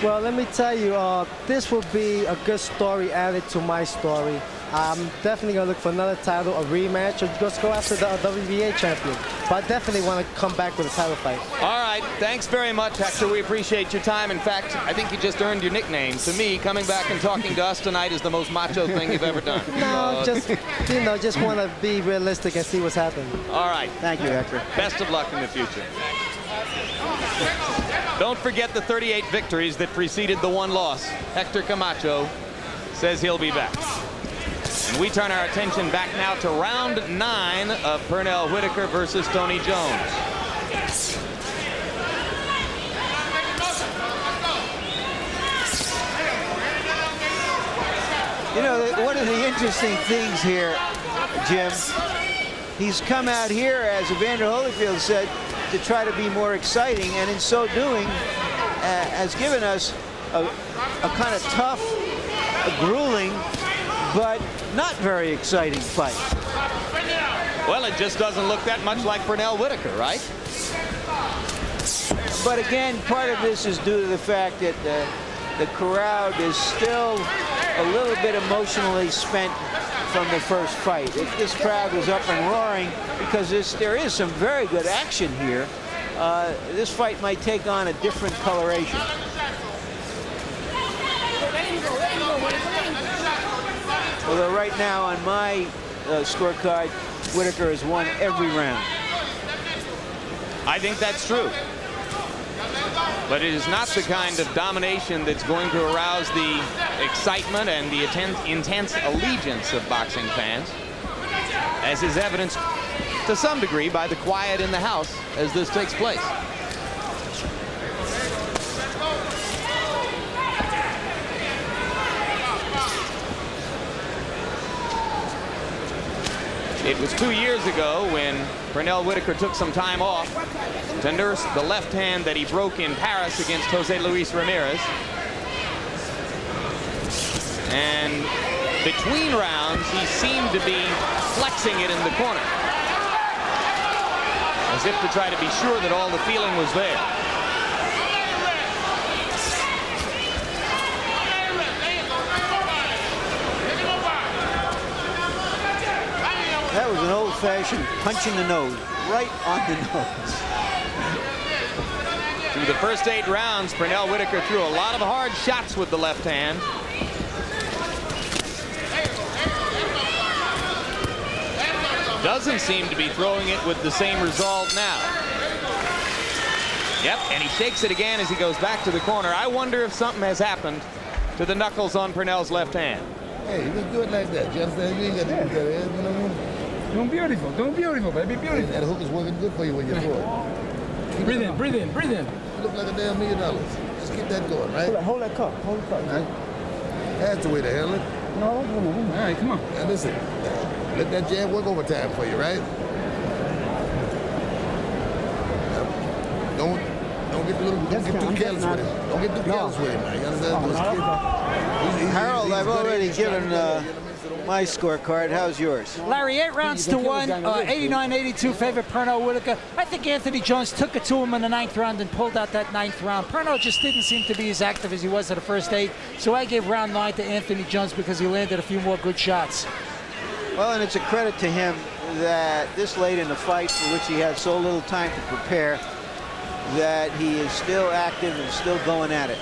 N: Well, let me tell you, this will be a good story added to my story. I'm definitely going to look for another title, a rematch, or just go after the WBA champion. But I definitely want to come back with a title fight.
A: All right. Thanks very much, Hector. We appreciate your time. In fact, I think you just earned your nickname. To me, coming back and talking to us tonight is the most macho thing you've ever done.
N: No, just want to be realistic and see what's happening.
A: All right.
C: Thank you, Hector.
A: Best of luck in the future. Don't forget the 38 victories that preceded the 1 loss. Hector Camacho says he'll be back. And we turn our attention back now to round 9 of Pernell Whitaker versus Tony Jones.
C: One of the interesting things here, Jim, he's come out here, as Evander Holyfield said, to try to be more exciting, and in so doing has given us a kind of tough, grueling, but not very exciting fight.
A: Well, it just doesn't look that much like Pernell Whitaker, right?
C: But again, part of this is due to the fact that the crowd is still a little bit emotionally spent from the first fight. If this crowd was up and roaring, because there is some very good action here, this fight might take on a different coloration. Although right now on my scorecard, Whitaker has won every round.
A: I think that's true. But it is not the kind of domination that's going to arouse the excitement and the intense allegiance of boxing fans, as is evidenced to some degree by the quiet in the house as this takes place. It was 2 years ago when Pernell Whitaker took some time off to nurse the left hand that he broke in Paris against Jose Luis Ramirez. And between rounds, he seemed to be flexing it in the corner, as if to try to be sure that all the feeling was there.
C: That was an old-fashioned punch in the nose, right on the nose.
A: Through the first 8 rounds, Pernell Whitaker threw a lot of hard shots with the left hand. Doesn't seem to be throwing it with the same result now. Yep, and he shakes it again as he goes back to the corner. I wonder if something has happened to the knuckles on Pernell's left hand.
I: Hey, you just do it like that. You understand? You ain't got to do that, you know what I mean?
J: Doing beautiful, baby, beautiful.
I: That hook is working good for you when you throw it.
J: Breathe in, breathe in, breathe in.
I: You look like a damn $1 million. Just keep that going, right?
N: Hold that cup, hold the cup.
I: Right? That's the way to handle it.
J: No, all right, come on.
I: Now listen, let that jab work overtime for you, right? Don't get too careless with him. Don't get too careless with him, man. You understand?
C: Harold, I've already given my scorecard. How's yours?
L: Larry, 8 rounds to 1, 89-82 favor Pernell Whitaker. I think Anthony Jones took it to him in the 9th round and pulled out that 9th round. Pernell just didn't seem to be as active as he was at the first 8, so I gave round 9 to Anthony Jones because he landed a few more good shots.
C: Well, and it's a credit to him that this late in the fight, for which he had so little time to prepare, that he is still active and still going at it.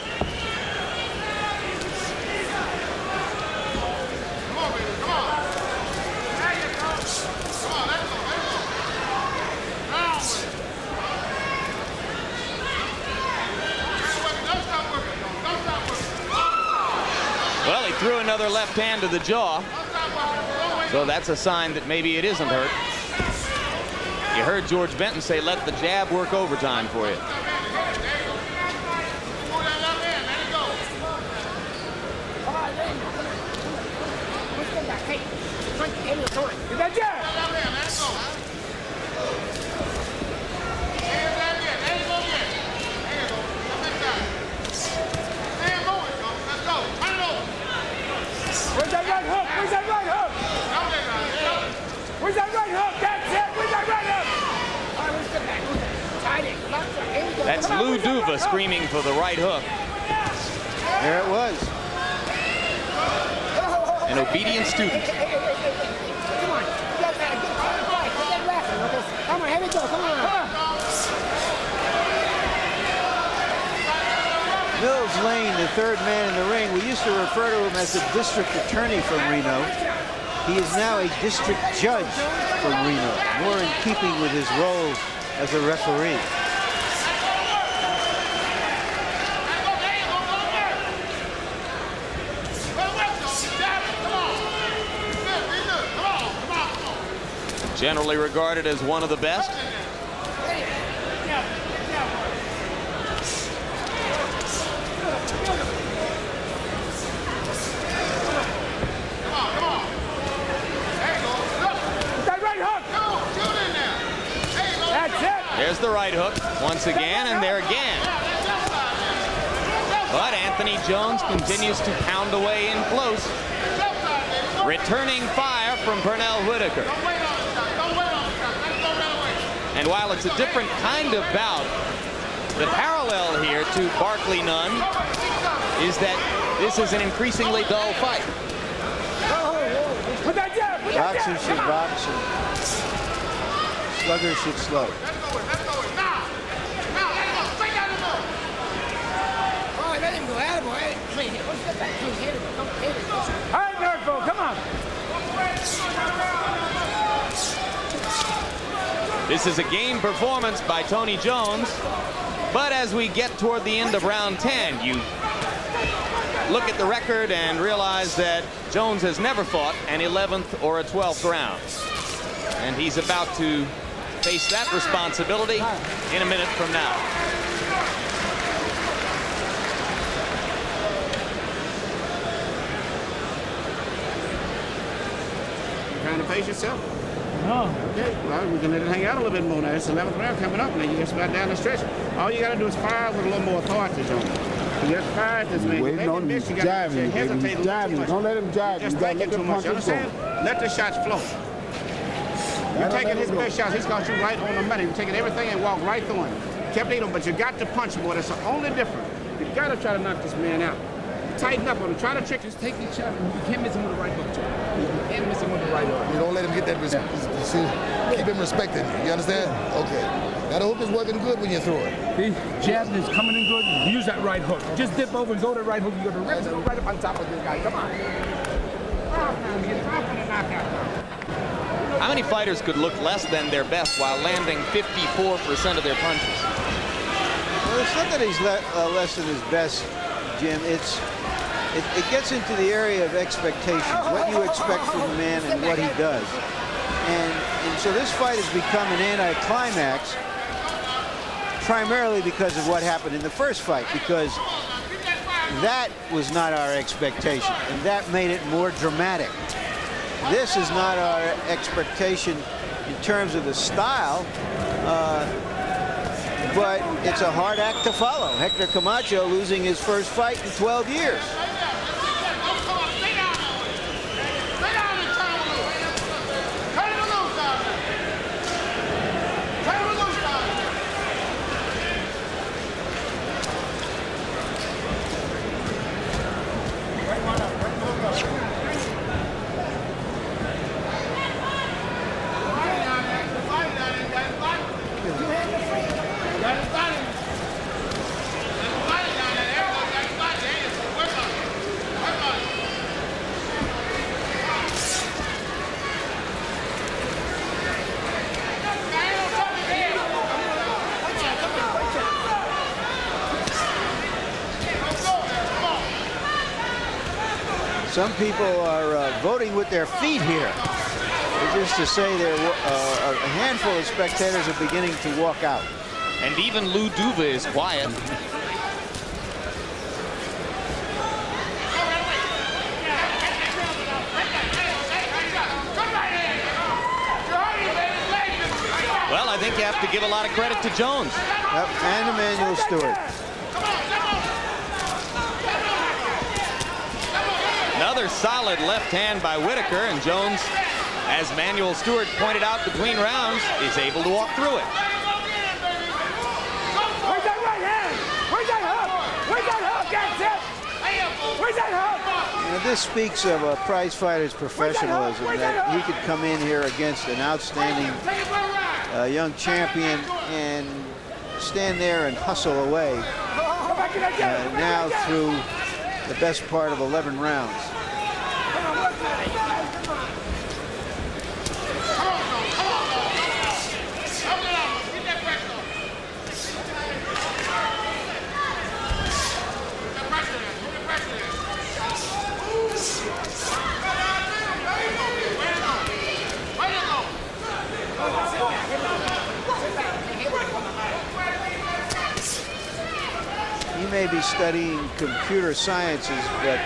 A: Well, he threw another left hand to the jaw. So that's a sign that maybe it isn't hurt. You heard George Benton say, let the jab work overtime for you.
J: Get that jab! Where's that right hook? Where's that right hook? Where's that right hook? That's it! Where's that right hook?
A: That's Lou Duva screaming for the right hook.
C: There it was.
A: An obedient student.
G: Come on. Come on, here we go. Come on.
C: Mills Lane, the third man in the ring. We used to refer to him as the district attorney from Reno. He is now a district judge from Reno, more in keeping with his role as a referee.
A: Generally regarded as one of the best. There's the right hook once again, and there again. But Anthony Jones continues to pound away in close. Returning fire from Pernell Whitaker. And while it's a different kind of bout, the parallel here to Barkley Nunn is that this is an increasingly dull fight.
C: Boxer should box and slugger should slug.
J: All right, Nerdful, come on.
A: This is a game performance by Tony Jones, but as we get toward the end of round 10, you look at the record and realize that Jones has never fought an 11th or a 12th round. And he's about to face that responsibility in a minute from now.
K: Trying to pace yourself?
J: No.
K: Okay, well, we can let it hang out a little bit more now. It's the 11th round coming up now. You just about down the stretch. All you got to do is fire with a little more authority, Jones. You just fire at this man.
F: Waiting on him jiving. Jiving. Don't let him jive.
K: Just thinking too much. You understand? Let the shots flow. You're taking his best shots. He's got you right on the money. You're taking everything and walk right through him. Kept leading him, but you got to punch him, boy. That's the only difference. You got to try to knock this man out. Tighten up on him. Try to trick.
J: Just take the shot. You can't miss him with the right hook, Joe. You can't miss him with the right hook.
I: You don't let him get that respect. Keep him respecting you. You understand? Okay. That hook is working good when you throw it.
J: The jab is coming in good. Use that right hook. Just dip over and go to the right hook. You got to rip it right up on top of this guy. Come on.
A: How many fighters could look less than their best while landing 54% of their punches?
C: Well, it's not that he's less than his best, Jim. It gets into the area of expectations, what you expect from a man and what he does. And so this fight has become an anticlimax primarily because of what happened in the first fight, because that was not our expectation, and that made it more dramatic. This is not our expectation in terms of the style, but it's a hard act to follow. Hector Camacho losing his first fight in 12 years. Some people are voting with their feet here. Just to say there a handful of spectators are beginning to walk out.
A: And even Lou Duva is quiet. Well, I think you have to give a lot of credit to Jones.
C: Yep, and Emmanuel Stewart.
A: Another solid left hand by Whitaker, and Jones, as Manuel Stewart pointed out between rounds, is able to walk through it.
J: Where's that right hand? Where's that hook? Where's that hook? That's it. Where's that hook?
C: You know, this speaks of a prize fighter's professionalism, that he could come in here against an outstanding young champion and stand there and hustle away now through the best part of 11 rounds. He may be studying computer sciences, but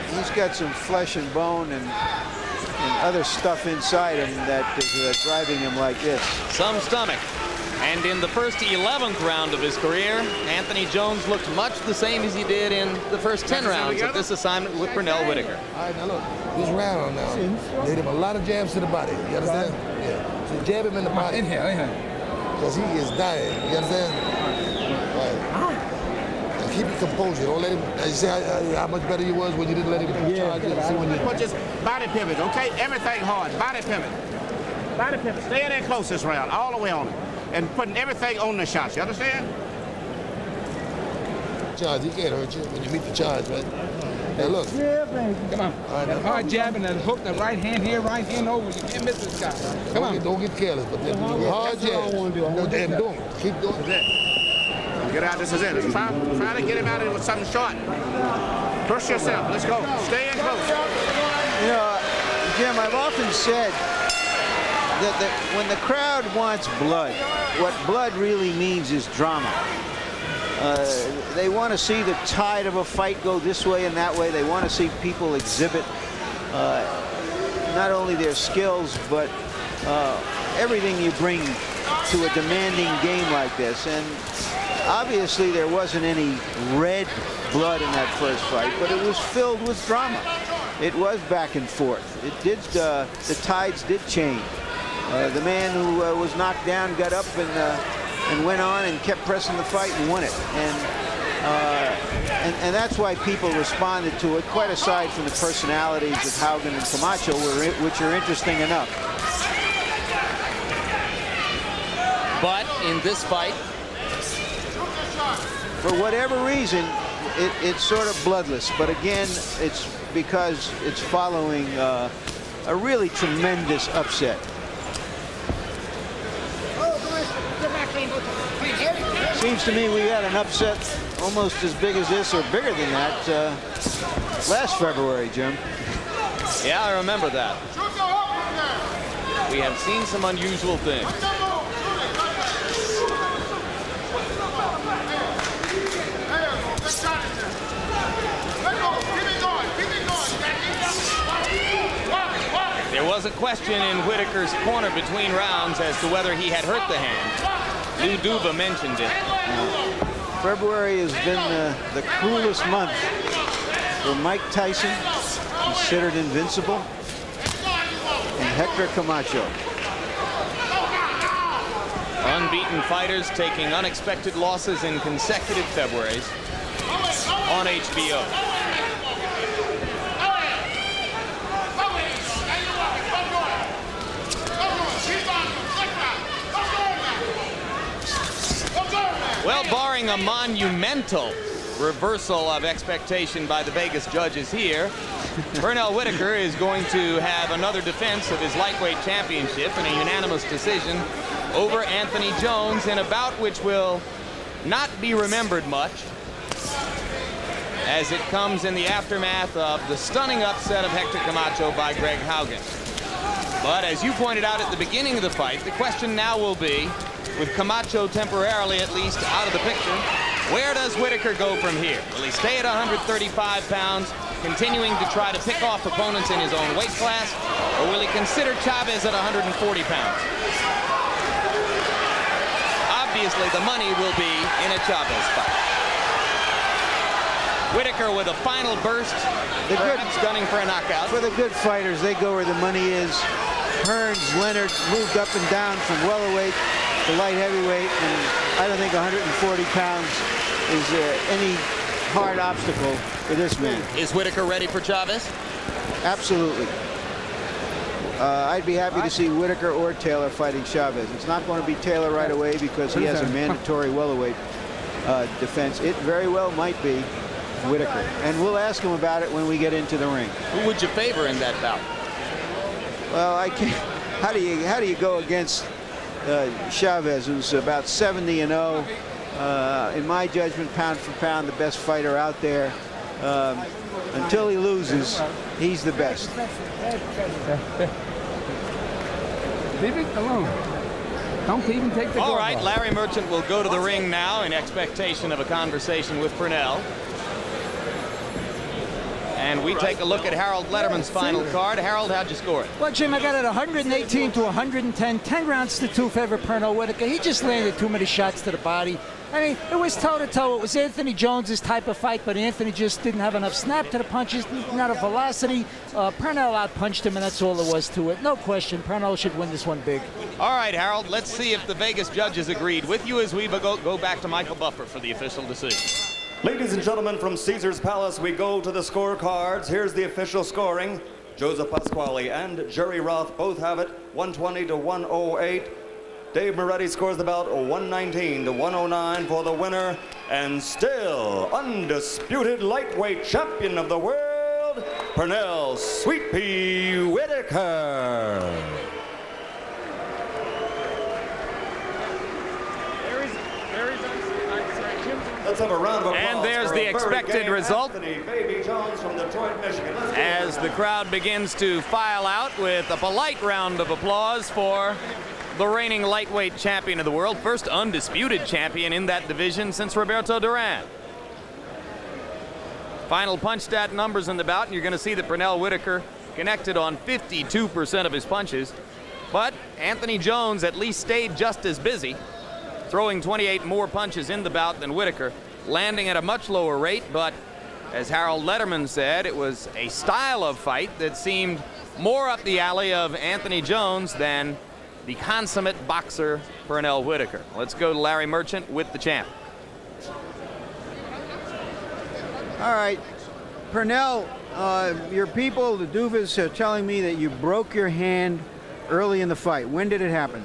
C: he's got some flesh and bone and other stuff inside him that is driving him like this.
A: Some stomach. And in the first 11th round of his career, Anthony Jones looked much the same as he did in the first 10 rounds of this assignment with Pernell Whitaker.
I: All right, now look, this round now, they hit him a lot of jabs to the body. You understand? Yeah. So jab him in the body. Inhale. Because he is dying. You understand? And keep your composure. Don't let him. You see how much better he was when you didn't let him charge it. See when you
K: put just body pivot, okay? Everything hard. Body pivot. Body pivot. Stay in there close this round, all the way on it, and putting everything on the shots. You understand?
I: Charge. He can't hurt you when you meet the charge, right? Now look.
F: Yeah, baby. Come on. That hard jab and that hook, the right hand here, right hand over. You can't miss this guy. Come on.
I: Don't get careless, but then hard jab. No damn doing it. Keep doing it.
K: Get out. This is it. Try to get him out of it with something short. Push yourself. Let's go. Stay in close.
C: You know, Jim, I've often said that when the crowd wants blood, what blood really means is drama. They want to see the tide of a fight go this way and that way. They want to see people exhibit not only their skills, but everything you bring to a demanding game like this. And obviously there wasn't any red blood in that first fight, but it was filled with drama. It was back and forth. It did. The tides did change. The man who was knocked down got up and went on and kept pressing the fight and won it. And that's why people responded to it, quite aside from the personalities of Haugen and Camacho, which are interesting enough.
A: But in this fight,
C: for whatever reason, it's sort of bloodless. But again, it's because it's following a really tremendous upset.
G: Oh, come on. Get back, clean. Here we go.
C: Seems to me we had an upset almost as big as this or bigger than that last February, Jim.
A: Yeah, I remember that. We have seen some unusual things. There was a question in Whitaker's corner between rounds as to whether he had hurt the hand. Lou Duva mentioned it.
C: February has been the cruelest month for Mike Tyson, considered invincible, and Hector Camacho.
A: Unbeaten fighters taking unexpected losses in consecutive Februarys on HBO. Well, barring a monumental reversal of expectation by the Vegas judges here, Pernell Whitaker is going to have another defense of his lightweight championship in a unanimous decision over Anthony Jones in a bout which will not be remembered much, as it comes in the aftermath of the stunning upset of Hector Camacho by Greg Haugen. But as you pointed out at the beginning of the fight, the question now will be, with Camacho temporarily at least out of the picture, where does Whitaker go from here? Will he stay at 135 pounds, continuing to try to pick off opponents in his own weight class, or will he consider Chavez at 140 pounds? Obviously, the money will be in a Chavez fight. Whitaker with a final burst, perhaps gunning for a knockout.
C: For the good fighters, they go where the money is. Hearns, Leonard moved up and down from welterweight to light heavyweight, and I don't think 140 pounds is any hard obstacle for this man.
A: Is Whitaker ready for Chavez?
C: Absolutely. I'd be happy to see Whitaker or Taylor fighting Chavez. It's not going to be Taylor right away because he has a mandatory welterweight defense. It very well might be Whitaker, and we'll ask him about it when we get into the ring.
A: Who would you favor in that bout?
C: Well, I can't. How do you go against Chavez, who's about 70-0? In my judgment, pound for pound, the best fighter out there. Until he loses, he's the best.
F: Leave it alone. Don't even take the
A: All right, Larry Merchant will go to the ring now in expectation of a conversation with Pernell. And we take a look at Harold Letterman's final card. Harold, how'd you score it?
L: Well, Jim, I got it 118 to 110, 10 rounds to 2 favor Pernell Whitaker. He just landed too many shots to the body. I mean, it was toe-to-toe. It was Anthony Jones's type of fight, but Anthony just didn't have enough snap to the punches, not a velocity. Pernell outpunched him, and that's all there was to it. No question, Pernell should win this one big.
A: All right, Harold, let's see if the Vegas judges agreed with you as we go back to Michael Buffer for the official decision.
H: Ladies and gentlemen, from Caesar's Palace, we go to the scorecards. Here's the official scoring. Joseph Pasquale and Jerry Roth both have it, 120 to 108. Dave Moretti scores the bout 119 to 109 for the winner, and still undisputed lightweight champion of the world, Pernell Sweet Pea Whitaker. Let's have a round of applause.
A: And there's the expected result.
H: Baby Jones from Detroit, Michigan.
A: As the crowd begins to file out with a polite round of applause for the reigning lightweight champion of the world, first undisputed champion in that division since Roberto Duran. Final punch stat numbers in the bout, and you're going to see that Pernell Whitaker connected on 52% of his punches. But Anthony Jones at least stayed just as busy, throwing 28 more punches in the bout than Whitaker, landing at a much lower rate. But as Harold Letterman said, it was a style of fight that seemed more up the alley of Anthony Jones than the consummate boxer Pernell Whitaker. Let's go to Larry Merchant with the champ.
C: All right, Pernell, your people, the Duvas, are telling me that you broke your hand early in the fight. When did it happen?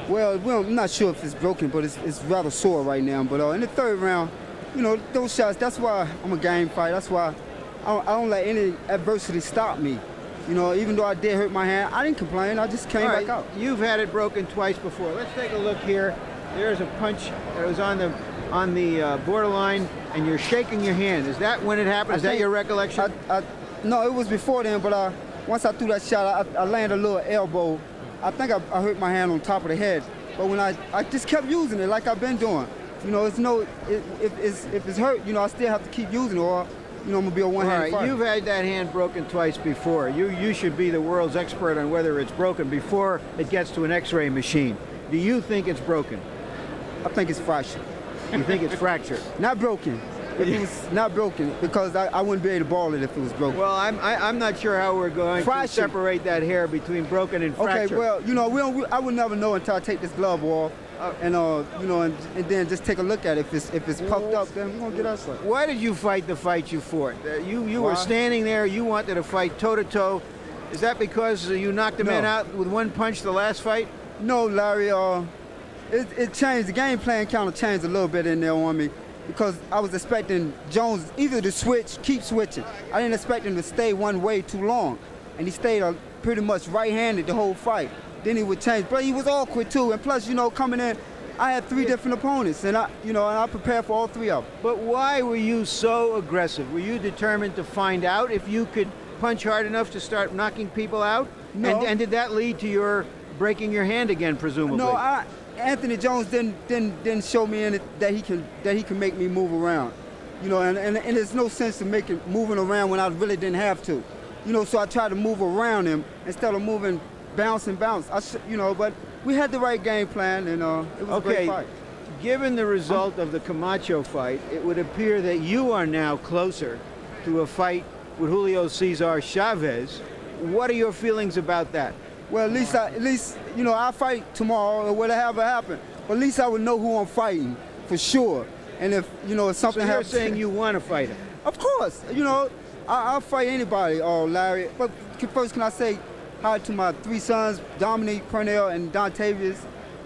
O: Well, I'm not sure if it's broken, but it's rather sore right now. But in the third round, you know, those shots, that's why I'm a game fighter. That's why I don't let any adversity stop me. You know, even though I did hurt my hand, I didn't complain. I just came back out.
C: You've had it broken twice before. Let's take a look here there's a punch that was on the borderline, and you're shaking your hand. Is that when it happened? Is that your recollection?
O: No, it was before then, but once I threw that shot, I landed a little elbow. I think I hurt my hand on top of the head. But when I just kept using it like I've been doing. You know, if it's hurt, you know, I still have to keep using it, or, you know, I'm gonna be a one-hand fighter.
C: You've had that hand broken twice before. You should be the world's expert on whether it's broken before it gets to an X-ray machine. Do you think it's broken?
O: I think it's fractured.
C: You think it's fractured?
O: Not broken. If it was not broken, because I wouldn't be able to ball it if it was broken.
C: Well, I'm not sure how we're going to separate that hair between broken and fractured.
O: Okay, well, you know, I would never know until I take this glove off. And you know, and then just take a look at it. If it's puffed up, then we're gonna get outside.
C: Why did you fight the fight you fought? You were standing there. You wanted to fight toe to toe. Is that because you knocked the man out with one punch the last fight?
O: No, Larry. It changed. The game plan kind of changed a little bit in there on me, because I was expecting Jones either to switch, keep switching. I didn't expect him to stay one way too long, and he stayed pretty much right-handed the whole fight. Then he would change, but he was awkward too. And plus, you know, coming in, I had 3 different opponents, and I prepared for all 3 of them.
C: But why were you so aggressive? Were you determined to find out if you could punch hard enough to start knocking people out?
O: No.
C: And did that lead to your breaking your hand again, presumably?
O: No, Anthony Jones didn't show me that he can make me move around. You know, and there's no sense in moving around when I really didn't have to. You know, so I tried to move around him instead of moving. Bounce and bounce. You know, but we had the right game plan, and it was a great fight.
C: Given the result of the Camacho fight, it would appear that you are now closer to a fight with Julio Cesar Chavez. What are your feelings about that?
O: Well, at least you know, I'll fight tomorrow or whatever happen. But at least I would know who I'm fighting for sure. And if you know if something happens,
C: you're saying you want to fight him?
O: Of course. You know, I'll fight anybody, Larry. But first, can I say hi to my 3 sons, Dominique, Pernell, and Dontavius,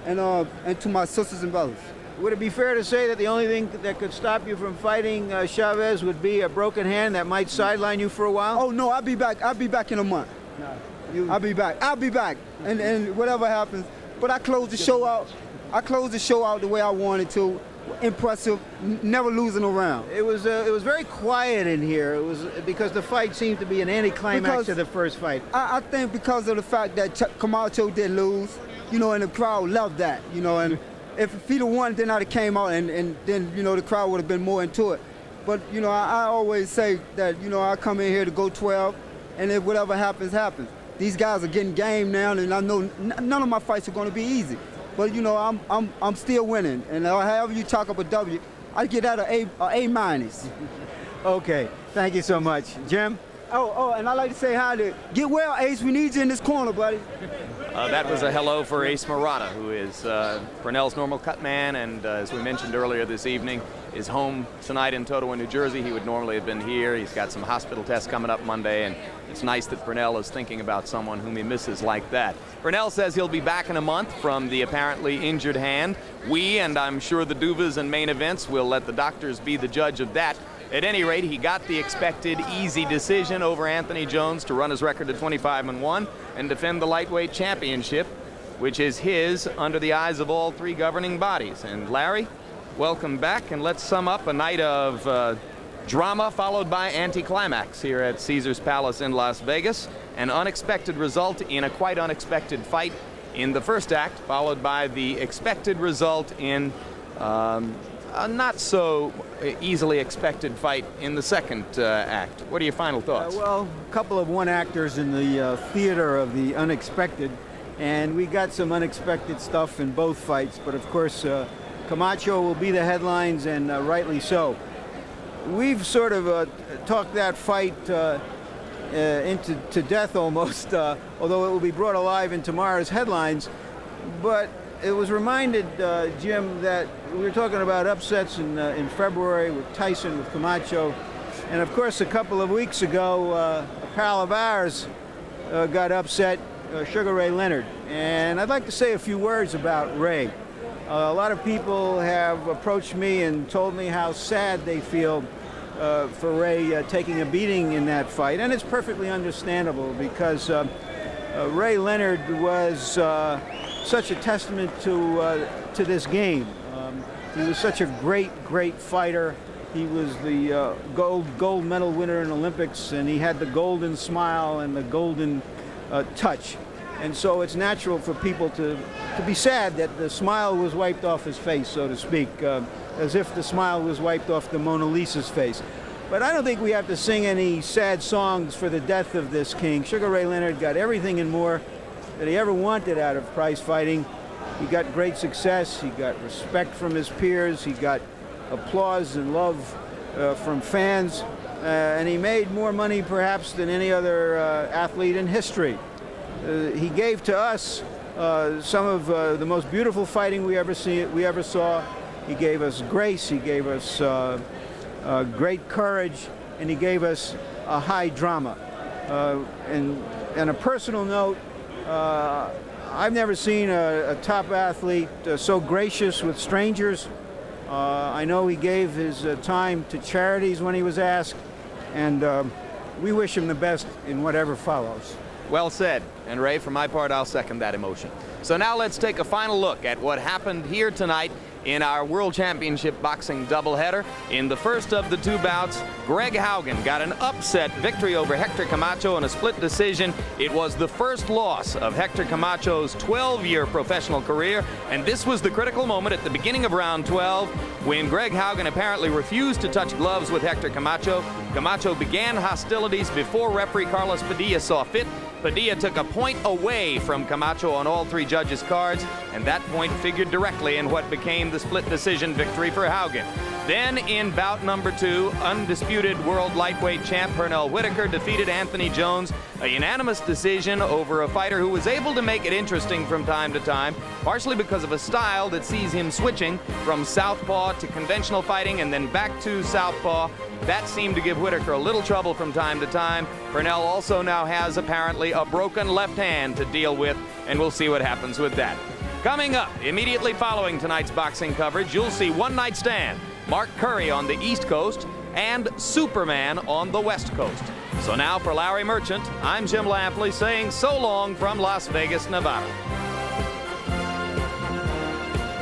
O: and to my sisters and brothers.
C: Would it be fair to say that the only thing that could stop you from fighting Chavez would be a broken hand that might sideline you for a while?
O: Oh no, I'll be back. I'll be back in a month. No, I'll be back. I'll be back, and whatever happens. But I closed the show out. I closed the show out the way I wanted to. Impressive, never losing a round.
C: It was very quiet in here. It was because the fight seemed to be an anticlimax to the first fight.
O: I think because of the fact that Camacho did lose, you know, and the crowd loved that, you know, and if he'd have won, then I'd have came out and then, you know, the crowd would have been more into it. But, you know, I always say that, you know, I come in here to go 12, and if whatever happens, happens. These guys are getting game now, and I know none of my fights are going to be easy. But you know, I'm still winning, and however you talk up a W, I get out an A minus.
C: Okay, thank you so much, Jim.
O: Oh, and I'd like to say hi to get well, Ace. We need you in this corner, buddy.
A: That was a hello for Ace Murata, who is Pernell's normal cut man, and as we mentioned earlier this evening, is home tonight in Totowa, New Jersey. He would normally have been here. He's got some hospital tests coming up Monday, and it's nice that Pernell is thinking about someone whom he misses like that. Pernell says he'll be back in a month from the apparently injured hand. We, and I'm sure the Duvas and main events, will let the doctors be the judge of that. At any rate, he got the expected easy decision over Anthony Jones to run his record to 25-1 and defend the lightweight championship, which is his under the eyes of all 3 governing bodies. And Larry, welcome back, and let's sum up a night of drama followed by anticlimax here at Caesars Palace in Las Vegas. An unexpected result in a quite unexpected fight in the first act, followed by the expected result in a not so easily expected fight in the second act. What are your final thoughts?
C: Well, a couple of one-actors in the theater of the unexpected, and we got some unexpected stuff in both fights, but of course Camacho will be the headlines, and rightly so. We've sort of talked that fight into death almost, although it will be brought alive in tomorrow's headlines. But it was reminded, Jim, that we were talking about upsets in February with Tyson, with Camacho. And of course, a couple of weeks ago, a pal of ours got upset, Sugar Ray Leonard. And I'd like to say a few words about Ray. A lot of people have approached me and told me how sad they feel for Ray taking a beating in that fight. And it's perfectly understandable because Ray Leonard was such a testament to this game. He was such a great fighter. He was the gold medal winner in Olympics, and he had the golden smile and the golden touch. And so it's natural for people to be sad that the smile was wiped off his face, so to speak, as if the smile was wiped off the Mona Lisa's face. But I don't think we have to sing any sad songs for the death of this king. Sugar Ray Leonard got everything and more that he ever wanted out of prize fighting. He got great success, he got respect from his peers, he got applause and love from fans, and he made more money perhaps than any other athlete in history. He gave to us some of the most beautiful fighting we ever saw. He gave us grace, he gave us great courage, and he gave us a high drama. And on a personal note, I've never seen a top athlete so gracious with strangers. I know he gave his time to charities when he was asked, and we wish him the best in whatever follows.
A: Well said. And Ray, for my part, I'll second that emotion. So now let's take a final look at what happened here tonight in our World Championship boxing doubleheader. In the first of the two bouts, Greg Haugen got an upset victory over Hector Camacho in a split decision. It was the first loss of Hector Camacho's 12-year professional career, and this was the critical moment at the beginning of round 12 when Greg Haugen apparently refused to touch gloves with Hector Camacho. Camacho began hostilities before referee Carlos Padilla saw fit. Padilla took a point away from Camacho on all three judges' cards, and that point figured directly in what became the split decision victory for Haugen. Then in bout number 2, undisputed world lightweight champ Pernell Whitaker defeated Anthony Jones, a unanimous decision over a fighter who was able to make it interesting from time to time, partially because of a style that sees him switching from southpaw to conventional fighting and then back to southpaw. That seemed to give Whitaker a little trouble from time to time. Pernell also now has apparently a broken left hand to deal with, and we'll see what happens with that. Coming up, immediately following tonight's boxing coverage, you'll see One Night Stand, Mark Curry on the East Coast, and Superman on the West Coast. So now for Larry Merchant, I'm Jim Lampley saying so long from Las Vegas, Nevada.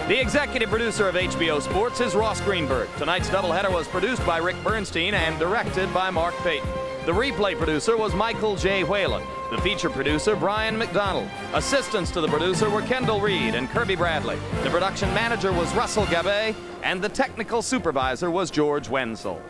A: The executive producer of HBO Sports is Ross Greenberg. Tonight's doubleheader was produced by Rick Bernstein and directed by Mark Payton. The replay producer was Michael J. Whalen. The feature producer, Brian McDonald. Assistants to the producer were Kendall Reed and Kirby Bradley. The production manager was Russell Gabay, and the technical supervisor was George Wenzel.